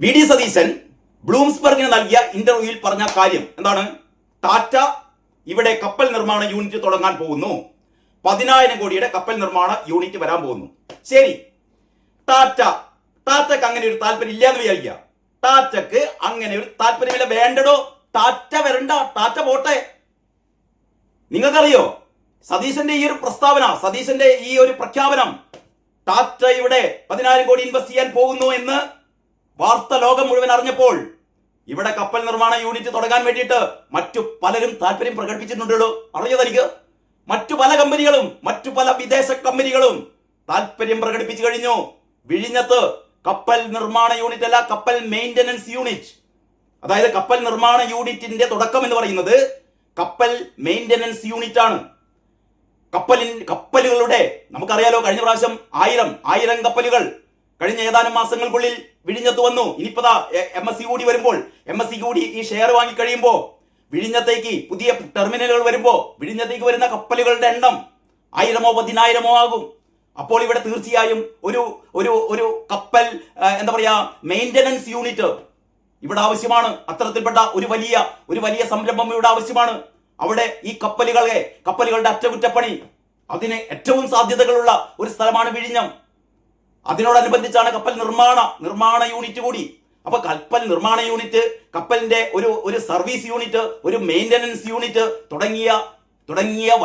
V D Satheesan ബ്ലൂംസ്ബർഗിന് നൽകിയ ഇന്റർവ്യൂവിൽ പറഞ്ഞ കാര്യം എന്താണ്? ടാറ്റ ഇവിടെ കപ്പൽ നിർമ്മാണ യൂണിറ്റ് തുടങ്ങാൻ പോകുന്നു. 10,000 കോടിയുടെ കപ്പൽ നിർമ്മാണ യൂണിറ്റ് വരാൻ പോകുന്നു. ശരി, ടാറ്റക്ക് അങ്ങനെ ഒരു താല്പര്യം ഇല്ല എന്ന് വിചാരിക്കുക. ടാറ്റക്ക് അങ്ങനെ ഒരു താല്പര്യമില്ല, വേണ്ടടോ. ടാറ്റ വരണ്ട, ടാറ്റ പോട്ടെ. നിങ്ങൾക്കറിയോ സതീശന്റെ ഈ ഒരു പ്രസ്താവന, സതീശന്റെ ഈ ഒരു പ്രഖ്യാപനം, ടാറ്റ ഇവിടെ 10,000 കോടി ഇൻവെസ്റ്റ് ചെയ്യാൻ പോകുന്നു എന്ന് വാർത്ത ലോകം മുഴുവൻ അറിഞ്ഞപ്പോൾ ഇവിടെ കപ്പൽ നിർമ്മാണ യൂണിറ്റ് തുടങ്ങാൻ വേണ്ടിയിട്ട് മറ്റു പലരും താല്പര്യം പ്രകടിപ്പിച്ചിട്ടുണ്ടല്ലോ. അറിയോ തനിക്ക്? മറ്റു പല കമ്പനികളും, മറ്റു പല വിദേശ കമ്പനികളും താല്പര്യം പ്രകടിപ്പിച്ചു കഴിഞ്ഞു. വിഴിഞ്ഞത്ത് കപ്പൽ നിർമ്മാണ യൂണിറ്റ് അല്ല, കപ്പൽ മെയിന്റനൻസ് യൂണിറ്റ്. അതായത് കപ്പൽ നിർമ്മാണ യൂണിറ്റിന്റെ തുടക്കം എന്ന് പറയുന്നത് കപ്പൽ മെയിന്റനൻസ് യൂണിറ്റ് ആണ്. കപ്പലുകളുടെ നമുക്കറിയാലോ, കഴിഞ്ഞ പ്രാവശ്യം 1000 കപ്പലുകൾ കഴിഞ്ഞ ഏതാനും മാസങ്ങൾക്കുള്ളിൽ വിഴിഞ്ഞത്ത് വന്നു. ഇനിയിപ്പതാ MSC കൂടി വരുമ്പോൾ, MSC കൂടി ഈ ഷെയർ വാങ്ങി കഴിയുമ്പോൾ വിഴിഞ്ഞത്തേക്ക് പുതിയ ടെർമിനലുകൾ വരുമ്പോൾ വിഴിഞ്ഞത്തേക്ക് വരുന്ന കപ്പലുകളുടെ എണ്ണം 1000-ഓ 10,000-ഓ ആകും. അപ്പോൾ ഇവിടെ തീർച്ചയായും ഒരു കപ്പൽ എന്താ പറയാ മെയിന്റനൻസ് യൂണിറ്റ് ഇവിടെ ആവശ്യമാണ്. അത്തരത്തിൽപ്പെട്ട ഒരു വലിയ സംരംഭം ഇവിടെ ആവശ്യമാണ്. അവിടെ ഈ കപ്പലുകളുടെ അറ്റകുറ്റപ്പണി, അതിന് ഏറ്റവും സാധ്യതകളുള്ള ഒരു സ്ഥലമാണ് വിഴിഞ്ഞം. അതിനോടനുബന്ധിച്ചാണ് കപ്പൽ നിർമ്മാണ യൂണിറ്റ് കൂടി. അപ്പൊ കപ്പൽ നിർമ്മാണ യൂണിറ്റ്, കപ്പലിന്റെ ഒരു സർവീസ് യൂണിറ്റ്, ഒരു മെയിന്റനൻസ് യൂണിറ്റ് തുടങ്ങിയ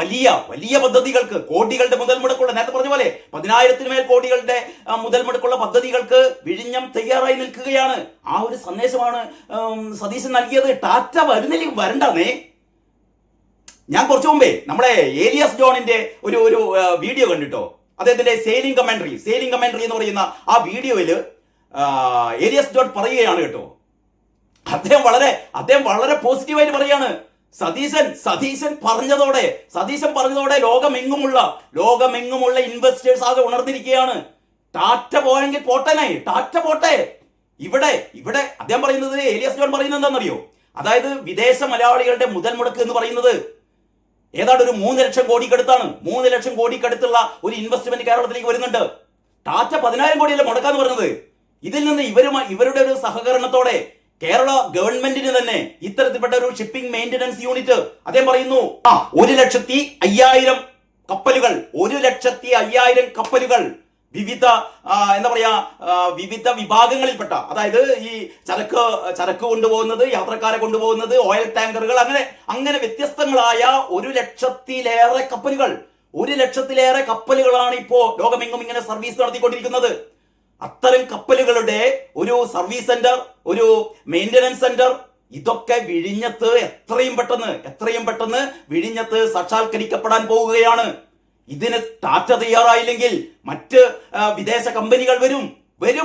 വലിയ പദ്ധതികൾക്ക്, കോടികളുടെ മുതൽ മുടക്കുള്ള, നേരത്തെ പറഞ്ഞ പോലെ 10,000 മേൽ കോടികളുടെ മുതൽ മുടക്കുള്ള പദ്ധതികൾക്ക് വിഴിഞ്ഞം തയ്യാറായി നിൽക്കുകയാണ്. ആ ഒരു സന്ദേശമാണ് സതീശൻ നൽകിയത്. ടാറ്റ വരുന്നില്ലെങ്കിൽ വരണ്ടേ. ഞാൻ കുറച്ചു മുമ്പേ നമ്മളെ ഏലിയസ് ജോണിന്റെ ഒരു വീഡിയോ കണ്ടിട്ടോ. അദ്ദേഹത്തിന്റെ സെയിലിംഗ് കമന്ററി എന്ന് പറയുന്ന ആ വീഡിയോയിൽ ഏലിയസ് ജോൺ പറയുകയാണ് കേട്ടോ. അദ്ദേഹം വളരെ പോസിറ്റീവായിട്ട് പറയാണ്. സതീശൻ പറഞ്ഞതോടെ ലോകമെങ്ങുമുള്ള ഇൻവെസ്റ്റേഴ്സ് ആകെ ഉണർന്നിരിക്കുകയാണ്. ടാറ്റ പോയെങ്കിൽ ടാറ്റ പോട്ടെ. ഇവിടെ അദ്ദേഹം പറയുന്നത്, ഏലിയസ് ജോൺ പറയുന്നത് എന്താണെന്നറിയോ? അതായത് വിദേശ മലയാളികളുടെ മുതൽ മുടക്ക് എന്ന് പറയുന്നത് ഏതാണ്ട് ഒരു 3 ലക്ഷം കോടിക്കടുത്താണ്. 3 ലക്ഷം കോടിക്കടുത്തുള്ള ഒരു ഇൻവെസ്റ്റ്മെന്റ് കേരളത്തിലേക്ക് വരുന്നുണ്ട്. ടാറ്റ 10,000 കോടിയല്ലേ മുടക്കാന്ന് പറഞ്ഞത്. ഇതിൽ നിന്ന് ഇവരുടെ ഒരു സഹകരണത്തോടെ കേരള ഗവൺമെന്റിന് തന്നെ ഇത്തരത്തിൽപ്പെട്ട ഒരു ഷിപ്പിംഗ് മെയിന്റനൻസ് യൂണിറ്റ് അദ്ദേഹം പറയുന്നു. 1,05,000 കപ്പലുകൾ, 1,05,000 കപ്പലുകൾ വിവിധ വിഭാഗങ്ങളിൽപ്പെട്ട, അതായത് ഈ ചരക്ക് കൊണ്ടുപോകുന്നത്, യാത്രക്കാരെ കൊണ്ടുപോകുന്നത്, ഓയിൽ ടാങ്കറുകൾ, അങ്ങനെ വ്യത്യസ്തങ്ങളായ 1,00,000-ലേറെ കപ്പലുകൾ, 1,00,000-ലേറെ കപ്പലുകളാണ് ഇപ്പോ ലോകമെങ്ങും ഇങ്ങനെ സർവീസ് നടത്തിക്കൊണ്ടിരിക്കുന്നത്. അത്തരം കപ്പലുകളുടെ ഒരു സർവീസ് സെന്റർ, ഒരു മെയിന്റനൻസ് സെന്റർ, ഇതൊക്കെ വിഴിഞ്ഞത്ത് എത്രയും പെട്ടെന്ന് വിഴിഞ്ഞത്ത് സാക്ഷാത്കരിക്കപ്പെടാൻ പോവുകയാണ്. ഇതിന് ടാറ്റ തയ്യാറായില്ലെങ്കിൽ മറ്റ് വിദേശ കമ്പനികൾ വരും.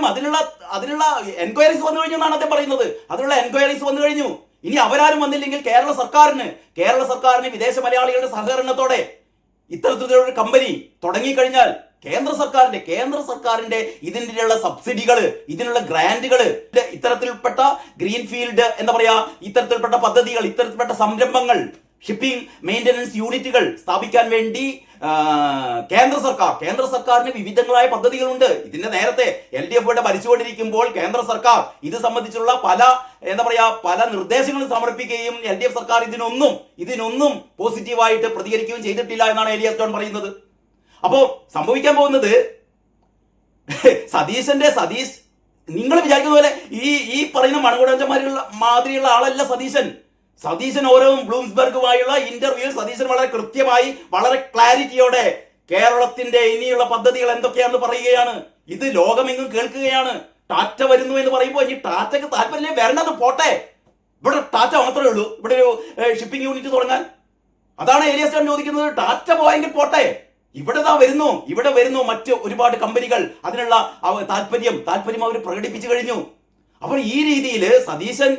അതിനുള്ള എൻക്വയറീസ് വന്നു കഴിഞ്ഞു എന്നാണ് അദ്ദേഹം പറയുന്നത്. അതിനുള്ള എൻക്വയറീസ് വന്നു കഴിഞ്ഞു. ഇനി അവരാരും വന്നില്ലെങ്കിൽ കേരള സർക്കാരിന് വിദേശ മലയാളികളുടെ സഹകരണത്തോടെ ഇത്തരത്തിലുള്ള കമ്പനി തുടങ്ങിക്കഴിഞ്ഞാൽ കേന്ദ്ര സർക്കാരിന്റെ ഇതിനുള്ള സബ്സിഡികൾ, ഇതിനുള്ള ഗ്രാന്റുകൾ, ഇത്തരത്തിൽപ്പെട്ട ഗ്രീൻഫീൽഡ് ഇത്തരത്തിൽപ്പെട്ട പദ്ധതികൾ, ഇത്തരത്തിൽപ്പെട്ട സംരംഭങ്ങൾ, ഷിപ്പിംഗ് മെയിന്റനൻസ് യൂണിറ്റുകൾ സ്ഥാപിക്കാൻ വേണ്ടി കേന്ദ്ര സർക്കാരിന് വിവിധങ്ങളായ പദ്ധതികളുണ്ട്. ഇതിന്റെ നേരത്തെ LDF ഇവിടെ ഭരിച്ചുകൊണ്ടിരിക്കുമ്പോൾ കേന്ദ്ര സർക്കാർ ഇത് സംബന്ധിച്ചുള്ള പല നിർദ്ദേശങ്ങളും സമർപ്പിക്കുകയും LDF സർക്കാർ ഇതിനൊന്നും പോസിറ്റീവായിട്ട് പ്രതികരിക്കുകയും ചെയ്തിട്ടില്ല എന്നാണ് ഏലിയസ് ജോൺ പറയുന്നത്. അപ്പോ സംഭവിക്കാൻ പോകുന്നത് സതീശ് നിങ്ങൾ വിചാരിക്കുന്ന പോലെ ഈ പറയുന്ന മാതിരിയുള്ള ആളല്ല സതീശൻ ഓരോ ബ്ലൂംസ്ബർഗുമായുള്ള ഇന്റർവ്യൂവിൽ സതീശൻ വളരെ കൃത്യമായി, വളരെ ക്ലാരിറ്റിയോടെ കേരളത്തിന്റെ ഇനിയുള്ള പദ്ധതികൾ എന്തൊക്കെയാണെന്ന് പറയുകയാണ്. ഇത് ലോകമെങ്ങും കേൾക്കുകയാണ്. ടാറ്റ വരുന്നു എന്ന് പറയുമ്പോൾ ഇനി ടാറ്റക്ക് താല്പര്യം വരേണ്ടത് പോട്ടെ. ഇവിടെ ടാറ്റ മാത്രമേ ഉള്ളൂ ഇവിടെ ഒരു ഷിപ്പിംഗ് യൂണിറ്റ് തുടങ്ങാൻ. അതാണ് ഏലിയസ് ജോൺ ചോദിക്കുന്നത്. ടാറ്റ പോയെങ്കിൽ പോട്ടെ. ഇവിടെ വരുന്നു മറ്റ് ഒരുപാട് കമ്പനികൾ. അതിനുള്ള താല്പര്യം അവർ പ്രകടിപ്പിച്ചു കഴിഞ്ഞു. അപ്പോൾ ഈ രീതിയിൽ സതീശൻ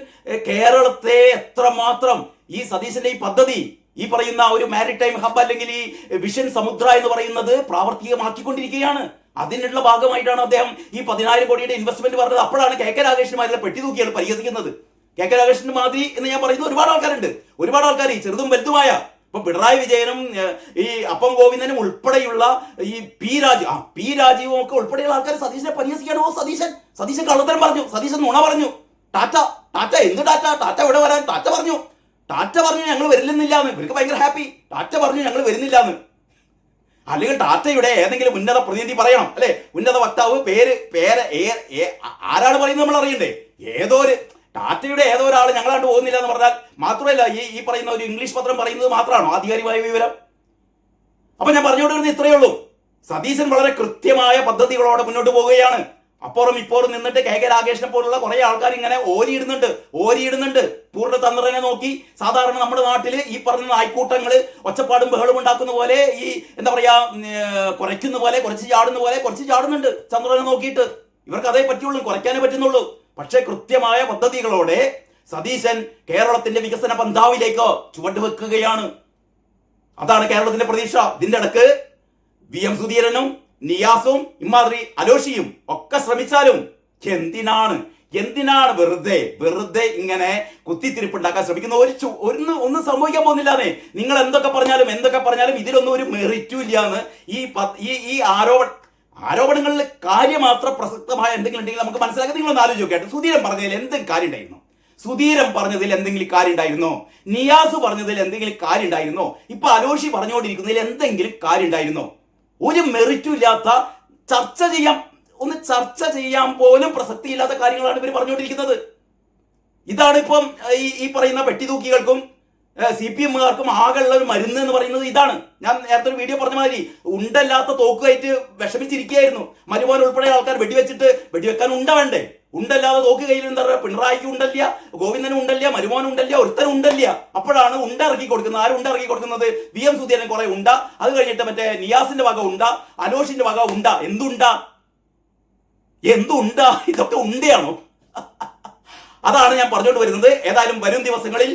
കേരളത്തെ എത്രമാത്രം ഈ സതീശന്റെ ഈ പദ്ധതി, ഈ പറയുന്ന ഒരു മാരിടൈം ഹബ് അല്ലെങ്കിൽ ഈ വിഷൻ സമുദ്ര എന്ന് പറയുന്നത് പ്രാവർത്തികമാക്കിക്കൊണ്ടിരിക്കുകയാണ്. അതിനുള്ള ഭാഗമായിട്ടാണ് അദ്ദേഹം ഈ 10,000 കോടിയുടെ ഇൻവെസ്റ്റ്മെന്റ് പറഞ്ഞത്. അപ്പോഴാണ് KK രാഗേഷിനുമായിട്ടുള്ള പെട്ടി തൂക്കിയാൽ പരിഹസിക്കുന്നത്. KK രാഗേഷിന് മാതിരി എന്ന് ഞാൻ പറയുന്നത് ഒരുപാട് ആൾക്കാർ, ചെറുതും വലുതുമായ ഇപ്പൊ പിണറായി വിജയനും ഈ അപ്പം ഗോവിന്ദനും ഉൾപ്പെടെയുള്ള ഈ പി രാജീവും ഒക്കെ ഉൾപ്പെടെയുള്ള ആൾക്കാർ സതീശനെ പരിഹസിക്കാണോ? സതീശൻ കള്ളത്തരം പറഞ്ഞു, സതീശൻ നുണ പറഞ്ഞു. ടാറ്റ എന്ത് ടാറ്റ എവിടെ വരാൻ? ടാറ്റ പറഞ്ഞു ഞങ്ങൾ വരില്ലെന്നില്ലാന്ന്. ഇവർക്ക് ഭയങ്കര ഹാപ്പി. ടാറ്റ പറഞ്ഞു ഞങ്ങൾ വരുന്നില്ലാന്ന്. അല്ലെങ്കിൽ ടാറ്റയുടെ ഏതെങ്കിലും ഉന്നത പ്രതിനിധി പറയണം, അല്ലെ? ഉന്നത വക്താവ് പേര് ആരാണ് പറയുന്നത് നമ്മൾ അറിയണ്ടേ? ടാറ്റയുടെ ഏതോ ഒരാൾ ഞങ്ങളാണ്ട് പോകുന്നില്ല എന്ന് പറഞ്ഞാൽ മാത്രമല്ല ഈ പറയുന്ന ഒരു ഇംഗ്ലീഷ് പത്രം പറയുന്നത് മാത്രമാണോ ആധികാരികമായ വിവരം? അപ്പൊ ഞാൻ പറഞ്ഞുകൊണ്ടിരുന്നത് ഇത്രയേ ഉള്ളൂ. സതീശൻ വളരെ കൃത്യമായ പദ്ധതികളോടെ മുന്നോട്ട് പോവുകയാണ്. അപ്പുറം ഇപ്പോറും നിന്നിട്ട് കെ രാഗേഷിനെ പോലുള്ള കുറെ ആൾക്കാർ ഇങ്ങനെ ഓരിയിടുന്നുണ്ട്. പൂർണ്ണചന്ദ്രനെ നോക്കി സാധാരണ നമ്മുടെ നാട്ടിൽ ഈ പറഞ്ഞ നായ്ക്കൂട്ടങ്ങൾ ഒച്ചപ്പാടും ബഹളും ഉണ്ടാക്കുന്ന പോലെ ഈ എന്താ പറയാ കുറയ്ക്കുന്ന പോലെ കുറച്ച് ചാടുന്നുണ്ട് ചന്ദ്രനെ നോക്കിയിട്ട്. ഇവർക്ക് അതേ പറ്റുള്ളൂ, കുറയ്ക്കാനേ പറ്റുന്നുള്ളൂ. പക്ഷെ കൃത്യമായ പദ്ധതികളോടെ സതീശൻ കേരളത്തിന്റെ വികസന പന്ഥാവിലേക്ക് ചുവടുവെക്കുകയാണ്. അതാണ് കേരളത്തിന്റെ പ്രതീക്ഷ. ഇതിന്റെ ഇടക്ക് VM സുധീരനും നിയാസും ഇമാതിരി അലോഷിയും ഒക്കെ ശ്രമിച്ചാലും എന്തിനാണ് വെറുതെ ഇങ്ങനെ കുത്തിത്തിരിപ്പുണ്ടാക്കാൻ ശ്രമിക്കുന്ന? ഒന്നും സംഭവിക്കാൻ പോകുന്നില്ലാന്നേ. നിങ്ങൾ എന്തൊക്കെ പറഞ്ഞാലും ഇതിലൊന്നും ഒരു മെറിറ്റും ഇല്ലാന്ന് ഈ ആരോപണങ്ങളിൽ കാര്യമാത്ര പ്രസക്തമായ എന്തെങ്കിലും ഉണ്ടെങ്കിൽ നമുക്ക് മനസ്സിലാക്കാൻ നിങ്ങളൊന്ന് ആലോചിച്ച് നോക്കിയാട്ടെ. സുധീരൻ പറഞ്ഞതിൽ എന്തെങ്കിലും കാര്യം ഉണ്ടായിരുന്നോ? നിയാസ് പറഞ്ഞതിൽ എന്തെങ്കിലും കാര്യം ഉണ്ടായിരുന്നോ? ഇപ്പൊ അലോഷി പറഞ്ഞുകൊണ്ടിരിക്കുന്നതിൽ എന്തെങ്കിലും കാര്യം ഉണ്ടായിരുന്നോ? ഒരു മെറിറ്റും ഇല്ലാത്ത ചർച്ച ചെയ്യാൻ പോലും പ്രസക്തിയില്ലാത്ത കാര്യങ്ങളാണ് ഇവർ പറഞ്ഞുകൊണ്ടിരിക്കുന്നത്. ഇതാണ് ഇപ്പം ഈ പറയുന്ന വെട്ടിതൂക്കികൾക്കും CPM-കാർക്കും ആകെയുള്ള ഒരു മരുന്ന് എന്ന് പറയുന്നത് ഇതാണ്. ഞാൻ നേരത്തെ ഒരു വീഡിയോ പറഞ്ഞ മാതിരി ഉണ്ടല്ലാത്ത തോക്കുമായിട്ട് വിഷമിച്ചിരിക്കുകയായിരുന്നു. മരുമോൻ ഉൾപ്പെടെ ആൾക്കാർ വെടിവെക്കാൻ ഉണ്ട വേണ്ടേ? ഉണ്ടല്ലാതെ തോക്ക് കയ്യിൽ എന്താ പറയുക? പിണറായിക്ക് ഉണ്ടല്ല, ഗോവിന്ദനും ഉണ്ടല്ല, മരുമോനും ഉണ്ടല്ല, ഒരുത്തനും ഉണ്ടല്ല. അപ്പോഴാണ് ഉണ്ട ഇറക്കി കൊടുക്കുന്നത്. ആരും ഉണ്ട ഇറക്കി കൊടുക്കുന്നത്? VM സുധീരൻ കുറെ ഉണ്ട, അത് കഴിഞ്ഞിട്ട് മറ്റേ നിയാസിന്റെ വക ഉണ്ട, അലോഷിന്റെ വക ഉണ്ട. എന്തുണ്ടാ? ഇതൊക്കെ ഉണ്ടയാണോ? അതാണ് ഞാൻ പറഞ്ഞുകൊണ്ട് വരുന്നത്. ഏതായാലും വരും ദിവസങ്ങളിൽ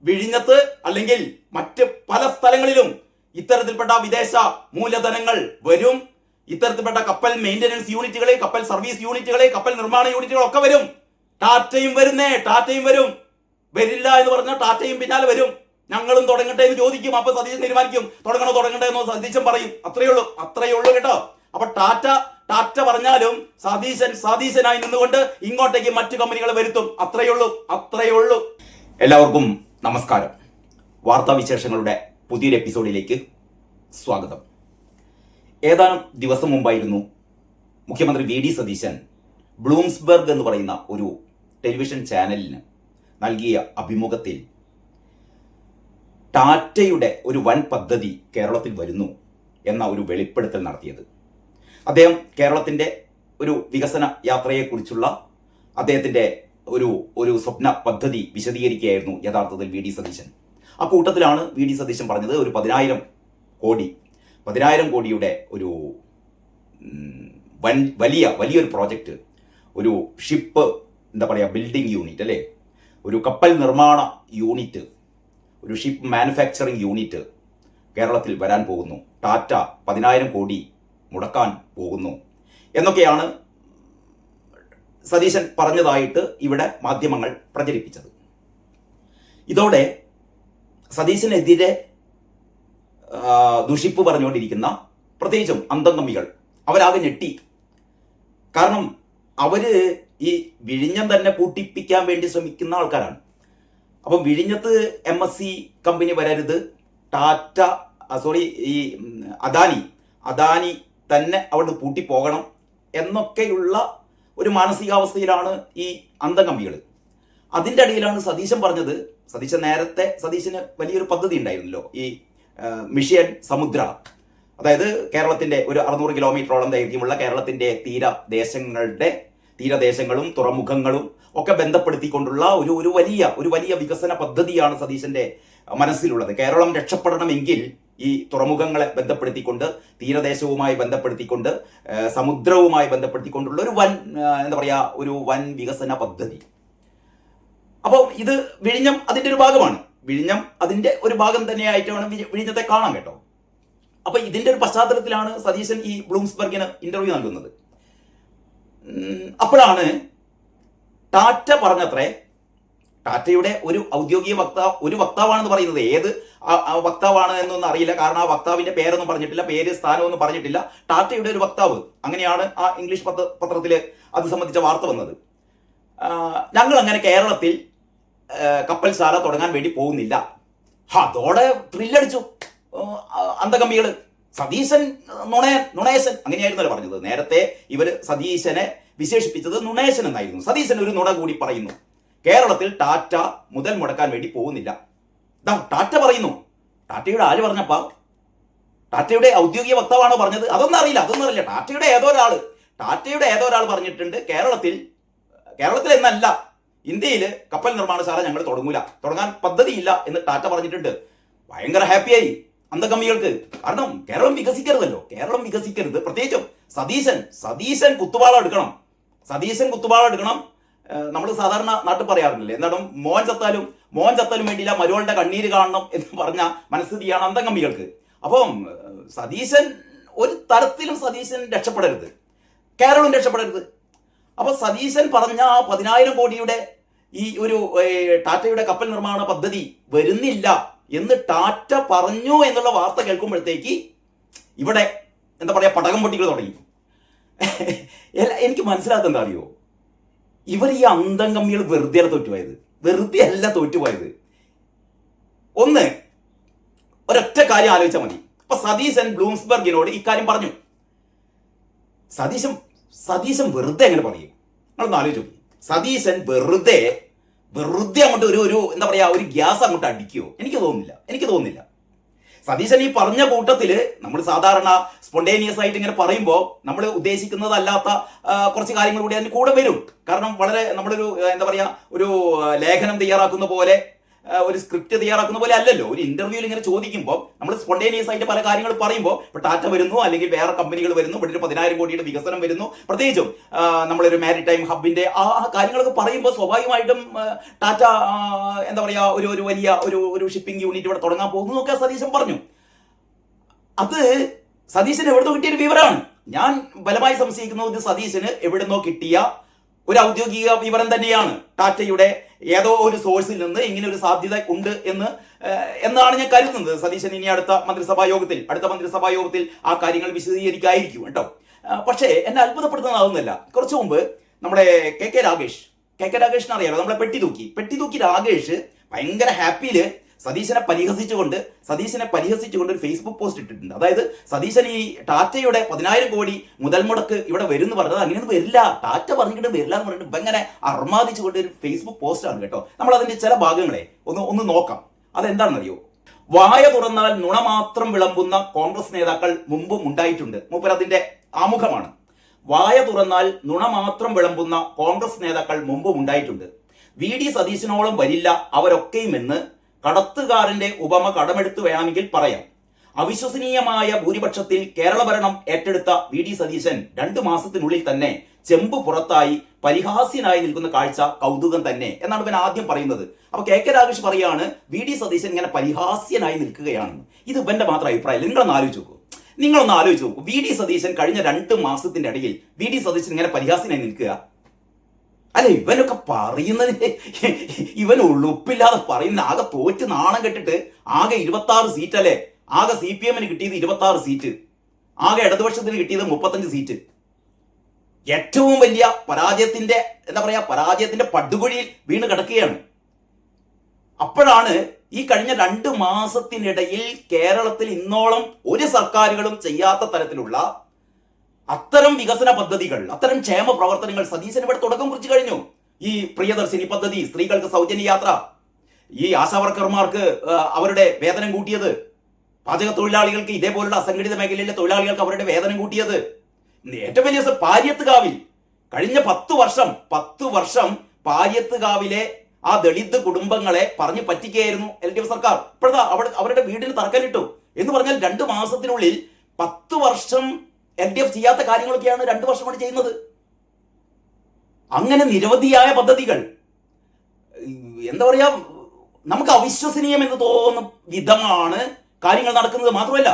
വിഴിഞ്ഞത്ത് അല്ലെങ്കിൽ മറ്റ് പല സ്ഥലങ്ങളിലും ഇത്തരത്തിൽപ്പെട്ട വിദേശ മൂലധനങ്ങൾ വരും. ഇത്തരത്തിൽപ്പെട്ട കപ്പൽ മെയിൻ്റനൻസ് യൂണിറ്റുകളെ, കപ്പൽ സർവീസ് യൂണിറ്റുകളെ, കപ്പൽ നിർമ്മാണ യൂണിറ്റുകളൊക്കെ വരും. ടാറ്റയും വരും. വരില്ല എന്ന് പറഞ്ഞാൽ ടാറ്റയും പിന്നാലെ വരും. ഞങ്ങളും തുടങ്ങട്ടെ എന്ന് ചോദിക്കും. അപ്പൊ സതീശൻ തീരുമാനിക്കും തുടങ്ങട്ടെ എന്നോ സതീശൻ പറയും. അത്രയേ ഉള്ളൂ കേട്ടോ. അപ്പൊ ടാറ്റ പറഞ്ഞാലും സതീശനായി നിന്നുകൊണ്ട് ഇങ്ങോട്ടേക്ക് മറ്റു കമ്പനികളെ വരുത്തും. അത്രയേ ഉള്ളൂ. എല്ലാവർക്കും നമസ്കാരം. വാർത്താവിശേഷങ്ങളുടെ പുതിയൊരു എപ്പിസോഡിലേക്ക് സ്വാഗതം. ഏതാനും ദിവസം മുമ്പായിരുന്നു മുഖ്യമന്ത്രി VD സതീശൻ ബ്ലൂംസ്ബർഗ് എന്ന് പറയുന്ന ഒരു ടെലിവിഷൻ ചാനലിന് നൽകിയ അഭിമുഖത്തിൽ ടാറ്റയുടെ ഒരു വൻ പദ്ധതി കേരളത്തിൽ വരുന്നു എന്ന ഒരു വെളിപ്പെടുത്തൽ നടത്തിയത്. അദ്ദേഹം കേരളത്തിൻ്റെ ഒരു വികസന യാത്രയെക്കുറിച്ചുള്ള അദ്ദേഹത്തിൻ്റെ ഒരു സ്വപ്ന പദ്ധതി വിശദീകരിക്കുകയായിരുന്നു യഥാർത്ഥത്തിൽ VD സതീശൻ. ആ കൂട്ടത്തിലാണ് VD സതീശൻ പറഞ്ഞത് ഒരു 10,000 കോടിയുടെ ഒരു വലിയൊരു പ്രോജക്റ്റ്, ഒരു ഷിപ്പ് എന്താ പറയുക ബിൽഡിംഗ് യൂണിറ്റ്, അല്ലേ, ഒരു കപ്പൽ നിർമ്മാണ യൂണിറ്റ്, ഒരു ഷിപ്പ് മാനുഫാക്ചറിങ് യൂണിറ്റ് കേരളത്തിൽ വരാൻ പോകുന്നു. ടാറ്റ 10,000 കോടി മുടക്കാൻ പോകുന്നു എന്നൊക്കെയാണ് സതീശൻ പറഞ്ഞതായിട്ട് ഇവിടെ മാധ്യമങ്ങൾ പ്രചരിപ്പിച്ചത്. ഇതോടെ സതീശനെതിരെ ദുഷിപ്പ് പറഞ്ഞുകൊണ്ടിരിക്കുന്ന പ്രത്യേകിച്ചും അന്തംഗമികൾ അവരാകെ ഞെട്ടി. കാരണം അവര് ഈ വിഴിഞ്ഞം തന്നെ പൂട്ടിപ്പിക്കാൻ വേണ്ടി ശ്രമിക്കുന്ന ആൾക്കാരാണ്. അപ്പം വിഴിഞ്ഞത്ത് MSC കമ്പനി വരരുത്, ഈ അദാനി തന്നെ അവിടെ പൂട്ടിപ്പോകണം എന്നൊക്കെയുള്ള ഒരു മാനസികാവസ്ഥയിലാണ് ഈ അന്തംഗമികൾ. അതിൻ്റെ അടിയിലാണ് സതീശൻ പറഞ്ഞത്. സതീശന് വലിയൊരു പദ്ധതി ഉണ്ടായിരുന്നല്ലോ, ഈ മിഷൻ സമുദ്ര. അതായത് കേരളത്തിൻ്റെ ഒരു 600 കിലോമീറ്ററോളം ദൈർഘ്യമുള്ള കേരളത്തിൻ്റെ തീരദേശങ്ങളും തുറമുഖങ്ങളും ഒക്കെ ബന്ധപ്പെടുത്തിക്കൊണ്ടുള്ള ഒരു വലിയ വികസന പദ്ധതിയാണ് സതീശന്റെ മനസ്സിലുള്ളത്. കേരളം രക്ഷപ്പെടണമെങ്കിൽ ഈ തുറമുഖങ്ങളെ ബന്ധപ്പെടുത്തിക്കൊണ്ട്, തീരദേശവുമായി ബന്ധപ്പെടുത്തിക്കൊണ്ട്, സമുദ്രവുമായി ബന്ധപ്പെടുത്തിക്കൊണ്ടുള്ള ഒരു വൻ വികസന പദ്ധതി. അപ്പോൾ ഇത് വിഴിഞ്ഞം അതിൻ്റെ ഒരു ഭാഗമാണ്. വിഴിഞ്ഞം അതിൻ്റെ ഒരു ഭാഗം തന്നെയായിട്ടാണ് വിഴിഞ്ഞത്തെ കാണാൻ കേട്ടോ. അപ്പൊ ഇതിന്റെ ഒരു പശ്ചാത്തലത്തിലാണ് സതീശൻ ഈ ബ്ലൂംസ്ബർഗിന് ഇന്റർവ്യൂ നൽകുന്നത്. അപ്പോഴാണ് ടാറ്റ ടാറ്റയുടെ ഒരു ഔദ്യോഗിക വക്താവാണെന്ന് പറയുന്നത്. ഏത് വക്താവാണ് എന്നൊന്നും അറിയില്ല, കാരണം ആ വക്താവിന്റെ പേരൊന്നും പറഞ്ഞിട്ടില്ല, പേര് സ്ഥാനമൊന്നും പറഞ്ഞിട്ടില്ല. ടാറ്റയുടെ ഒരു വക്താവ്, അങ്ങനെയാണ് ആ ഇംഗ്ലീഷ് പത്രത്തിൽ അത് സംബന്ധിച്ച വാർത്ത വന്നത്. ഞങ്ങൾ അങ്ങനെ കേരളത്തിൽ കപ്പൽശാല തുടങ്ങാൻ വേണ്ടി പോകുന്നില്ല. അതോടെ ത്രില്ലടിച്ചു അന്തകമ്മികള്. സതീശൻ നുണേശൻ അങ്ങനെയായിരുന്നല്ലോ പറഞ്ഞത്. നേരത്തെ ഇവര് സതീശനെ വിശേഷിപ്പിച്ചത് നുണേശൻ എന്നായിരുന്നു. സതീശൻ ഒരു നുണ കൂടി പറയുന്നു. കേരളത്തിൽ ടാറ്റ മുതൽ മുടക്കാൻ വേണ്ടി പോകുന്നില്ല. ടാറ്റ പറയുന്നു. ടാറ്റയുടെ ആര് പറഞ്ഞപ്പാ? ടാറ്റയുടെ ഔദ്യോഗിക വക്താവാണോ പറഞ്ഞത്? അതൊന്നും അറിയില്ല. ടാറ്റയുടെ ഏതോ ഒരാൾ പറഞ്ഞിട്ടുണ്ട് കേരളത്തിൽ എന്നല്ല, ഇന്ത്യയിൽ കപ്പൽ നിർമ്മാണശാല ഞങ്ങൾ തുടങ്ങാൻ പദ്ധതിയില്ല എന്ന് ടാറ്റ പറഞ്ഞിട്ടുണ്ട്. ഭയങ്കര ഹാപ്പിയായി അന്തകമ്മികൾക്ക്. കാരണം കേരളം വികസിക്കരുത്. പ്രത്യേകിച്ചും സതീശൻ കുത്തുവാള എടുക്കണം. നമ്മൾ സാധാരണ നാട്ടിൽ പറയാറില്ലേ, എന്താണ്, മോൻ ചത്താലും വേണ്ടിയില്ല മരുവളുടെ കണ്ണീര് കാണണം എന്ന് പറഞ്ഞ മനസ്ഥിതിയാണ് അന്തകമ്മികൾക്ക്. അപ്പം സതീശൻ ഒരു തരത്തിലും രക്ഷപ്പെടരുത്, കേരളം രക്ഷപ്പെടരുത്. അപ്പൊ സതീശൻ പറഞ്ഞ 10,000 കോടിയുടെ ഈ ഒരു ടാറ്റയുടെ കപ്പൽ നിർമ്മാണ പദ്ധതി വരുന്നില്ല എന്ന് ടാറ്റ പറഞ്ഞു എന്നുള്ള വാർത്ത കേൾക്കുമ്പോഴത്തേക്ക് ഇവിടെ എന്താ പറയാ, പടകം പൊട്ടികൾ തുടങ്ങി. എനിക്ക് മനസ്സിലാത്ത എന്താ അറിയോ, ഇവർ ഈ അന്തംകമ്മികൾ വെറുതെ അല്ല തോറ്റുപോയത്. ഒന്ന്, ഒരൊറ്റ കാര്യം ആലോചിച്ചാൽ മതി. അപ്പൊ സതീശൻ ബ്ലൂംസ്ബർഗിനോട് ഇക്കാര്യം പറഞ്ഞു. സതീശൻ വെറുതെ എങ്ങനെ പറയും? നിങ്ങളൊന്ന് ആലോചിച്ചു. സതീശൻ വെറുതെ അങ്ങോട്ട് ഒരു എന്താ പറയാ, ഒരു ഗ്യാസ് അങ്ങോട്ട് അടിക്കുവോ? എനിക്ക് തോന്നുന്നില്ല. സതീശൻ ഈ പറഞ്ഞ കൂട്ടത്തില് നമ്മൾ സാധാരണ സ്പോണ്ടേനിയസ് ആയിട്ട് ഇങ്ങനെ പറയുമ്പോൾ നമ്മൾ ഉദ്ദേശിക്കുന്നതല്ലാത്ത കുറച്ച് കാര്യങ്ങൾ കൂടി അതിന് കൂടെ വരും. കാരണം വളരെ നമ്മളൊരു എന്താ പറയാ, ഒരു ലേഖനം തയ്യാറാക്കുന്ന പോലെ, ഒരു സ്ക്രിപ്റ്റ് തയ്യാറാക്കുന്ന പോലെ അല്ലല്ലോ. ഒരു ഇന്റർവ്യൂവിൽ ഇങ്ങനെ ചോദിക്കുമ്പോൾ നമ്മൾ സ്പോണ്ടേനിയസ് ആയിട്ട് പല കാര്യങ്ങൾ പറയുമ്പോൾ, ഇപ്പോൾ ടാറ്റ വരുന്നു, അല്ലെങ്കിൽ വേറെ കമ്പനികൾ വരുന്നു, ഇവിടെ ഒരു 10,000 കോടിയുടെ വികസനം വരുന്നു, പ്രത്യേകിച്ചും നമ്മളൊരു മാരിടൈം ഹബിന്റെ ആ കാര്യങ്ങളൊക്കെ പറയുമ്പോൾ സ്വാഭാവികമായിട്ടും ടാറ്റ എന്താ പറയാ, ഒരു വലിയ ഒരു ഷിപ്പിംഗ് യൂണിറ്റ് ഇവിടെ തുടങ്ങാൻ പോകുന്നു എന്നൊക്കെ സതീശൻ പറഞ്ഞു. അത് സതീശന് എവിടുന്നോ കിട്ടിയൊരു വിവരമാണ്. ഞാൻ ബലമായി സംശയിക്കുന്നത് സതീശന് എവിടുന്നോ കിട്ടിയ ഒരു ഔദ്യോഗിക വിവരം തന്നെയാണ്. ടാറ്റയുടെ ഏതോ ഒരു സോഴ്സിൽ നിന്ന് ഇങ്ങനെ ഒരു സാധ്യത ഉണ്ട് എന്നാണ് ഞാൻ കരുതുന്നത്. സതീശൻ ഇനി അടുത്ത മന്ത്രിസഭാ യോഗത്തിൽ ആ കാര്യങ്ങൾ വിശദീകരിക്കായിരിക്കും കേട്ടോ. പക്ഷേ എന്നെ അത്ഭുതപ്പെടുത്തുന്നതാവുന്നില്ല. കുറച്ചു മുമ്പ് നമ്മുടെ കെ രാഗേഷിനെ അറിയാലോ, നമ്മളെ പെട്ടി തൂക്കി രാഗേഷ് ഭയങ്കര ഹാപ്പിയില് സതീശനെ പരിഹസിച്ചുകൊണ്ട് ഒരു ഫേസ്ബുക്ക് പോസ്റ്റ് ഇട്ടിട്ടുണ്ട്. അതായത് സതീശൻ ഈ ടാറ്റയുടെ 10,000 കോടി മുതൽ മുടക്ക് ഇവിടെ വരുന്നു പറഞ്ഞത് അങ്ങനെയൊന്നും വരില്ല, ടാറ്റ പറഞ്ഞിട്ട് വരില്ല എന്ന് പറഞ്ഞിട്ട് ഇങ്ങനെ അർമാദിച്ചുകൊണ്ട് ഒരു ഫേസ്ബുക്ക് പോസ്റ്റാണ് കേട്ടോ. നമ്മൾ അതിന്റെ ചില ഭാഗങ്ങളെ ഒന്ന് നോക്കാം. അതെന്താണെന്നറിയോ? വായ തുറന്നാൽ നുണ മാത്രം വിളമ്പുന്ന കോൺഗ്രസ് നേതാക്കൾ മുമ്പും ഉണ്ടായിട്ടുണ്ട്. മൂപ്പർ അതിന്റെ ആമുഖമാണ്. വായ തുറന്നാൽ നുണ മാത്രം വിളമ്പുന്ന കോൺഗ്രസ് നേതാക്കൾ മുമ്പും ഉണ്ടായിട്ടുണ്ട്. VD സതീശനോളം വരില്ല അവരൊക്കെയും എന്ന് കടത്തുകാരന്റെ ഉപമ കടമെടുത്തു വേണമെങ്കിൽ പറയാം. അവിശ്വസനീയമായ ഭൂരിപക്ഷത്തിൽ കേരള ഭരണം ഏറ്റെടുത്ത VD സതീശൻ 2 മാസത്തിനുള്ളിൽ തന്നെ ചെമ്പ് പുറത്തായി പരിഹാസ്യനായി നിൽക്കുന്ന കാഴ്ച കൗതുകം തന്നെ എന്നാണ് ഇവൻ ആദ്യം പറയുന്നത്. അപ്പൊ കെ രാഗേഷ് പറയാണ് VD സതീശൻ ഇങ്ങനെ പരിഹാസ്യനായി നിൽക്കുകയാണെന്ന്. ഇത് ഇവന്റെ മാത്രം അഭിപ്രായം. നിങ്ങളൊന്ന് ആലോചിച്ച് നോക്കൂ. VD സതീശൻ കഴിഞ്ഞ 2 മാസത്തിന്റെ ഇടയിൽ VD സതീശൻ ഇങ്ങനെ പരിഹാസ്യനായി നിൽക്കുക. അല്ലെ, ഇവനൊക്കെ പറയുന്നതിന് ഇവൻ ഉളുപ്പില്ലാതെ പറയുന്ന, ആകെ തോറ്റ് നാണം കെട്ടിട്ട് ആകെ 26 സീറ്റ് അല്ലേ, ആകെ CPM കിട്ടിയത് 26 സീറ്റ്, ആകെ ഇടതുപക്ഷത്തിന് കിട്ടിയത് 35 സീറ്റ്. ഏറ്റവും വലിയ പരാജയത്തിന്റെ പടുകുഴിയിൽ വീണ് കിടക്കുകയാണ്. അപ്പോഴാണ് ഈ കഴിഞ്ഞ 2 മാസത്തിനിടയിൽ കേരളത്തിൽ ഇന്നോളം ഒരു സർക്കാരുകളും ചെയ്യാത്ത തരത്തിലുള്ള അത്തരം വികസന പദ്ധതികൾ, അത്തരം ക്ഷേമ പ്രവർത്തനങ്ങൾ സതീശൻ ഇവിടെ തുടക്കം കുറിച്ച് കഴിഞ്ഞു. ഈ പ്രിയദർശിനി പദ്ധതി, സ്ത്രീകൾക്ക് സൗജന്യ യാത്ര, ഈ ആശാവർക്കർമാർക്ക് അവരുടെ വേതനം കൂട്ടിയത്, പാചക തൊഴിലാളികൾക്ക്, ഇതേപോലുള്ള അസംഘടിത മേഖലയിലെ തൊഴിലാളികൾക്ക് അവരുടെ വേതനം കൂട്ടിയത്, ഏറ്റവും വലിയ പാര്യത്തുകാവിൽ കഴിഞ്ഞ 10 വർഷം പാര്യത്തുകാവിലെ ആ ദളിത് കുടുംബങ്ങളെ പറഞ്ഞു പറ്റിക്കുകയായിരുന്നു LDF സർക്കാർ. ഇപ്പോഴാ അവരുടെ വീടിന് തറക്കല്ലിട്ടു എന്ന് പറഞ്ഞാൽ 2 മാസത്തിനുള്ളിൽ 10 വർഷം LDF ചെയ്യാത്ത കാര്യങ്ങളൊക്കെയാണ് 2 വർഷം കൊണ്ട് ചെയ്യുന്നത്. അങ്ങനെ നിരവധിയായ പദ്ധതികൾ, എന്താ പറയാ, നമുക്ക് അവിശ്വസനീയം എന്ന് തോന്നുന്ന വിധമാണ് കാര്യങ്ങൾ നടക്കുന്നത്. മാത്രമല്ല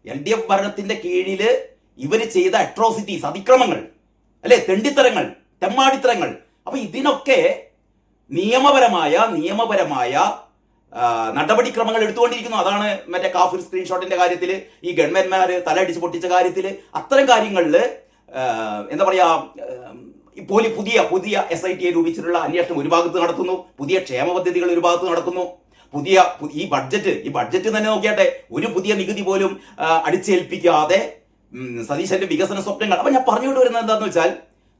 LDF ഭരണത്തിന്റെ കീഴില് ഇവര് ചെയ്ത അട്രോസിറ്റീസ്, അതിക്രമങ്ങൾ, അല്ലെ, തെണ്ടിത്തരങ്ങൾ, തെമ്മാടിത്തരങ്ങൾ, അപ്പൊ ഇതിനൊക്കെ നിയമപരമായ നടപടിക്രമങ്ങൾ എടുത്തുകൊണ്ടിരിക്കുന്നു. അതാണ് മറ്റേ കാഫിർ സ്ക്രീൻഷോട്ടിന്റെ കാര്യത്തിൽ, ഈ ഗവൺമെന്റ്മാർ തലയടിച്ച് പൊട്ടിച്ച കാര്യത്തിൽ, അത്തരം കാര്യങ്ങളിൽ എന്താ പറയാ, പുതിയ SIT രൂപിച്ചിട്ടുള്ള അന്വേഷണം ഒരു ഭാഗത്ത് നടത്തുന്നു, പുതിയ ക്ഷേമ പദ്ധതികൾ ഒരു ഭാഗത്ത് നടക്കുന്നു, ഈ ബഡ്ജറ്റ് തന്നെ നോക്കിയാട്ടെ, ഒരു പുതിയ നികുതി പോലും അടിച്ചേൽപ്പിക്കാതെ സതീശന്റെ വികസന സ്വപ്നങ്ങൾ. അപ്പൊ ഞാൻ പറഞ്ഞുകൊണ്ട് വരുന്നത് എന്താണെന്ന് വെച്ചാൽ,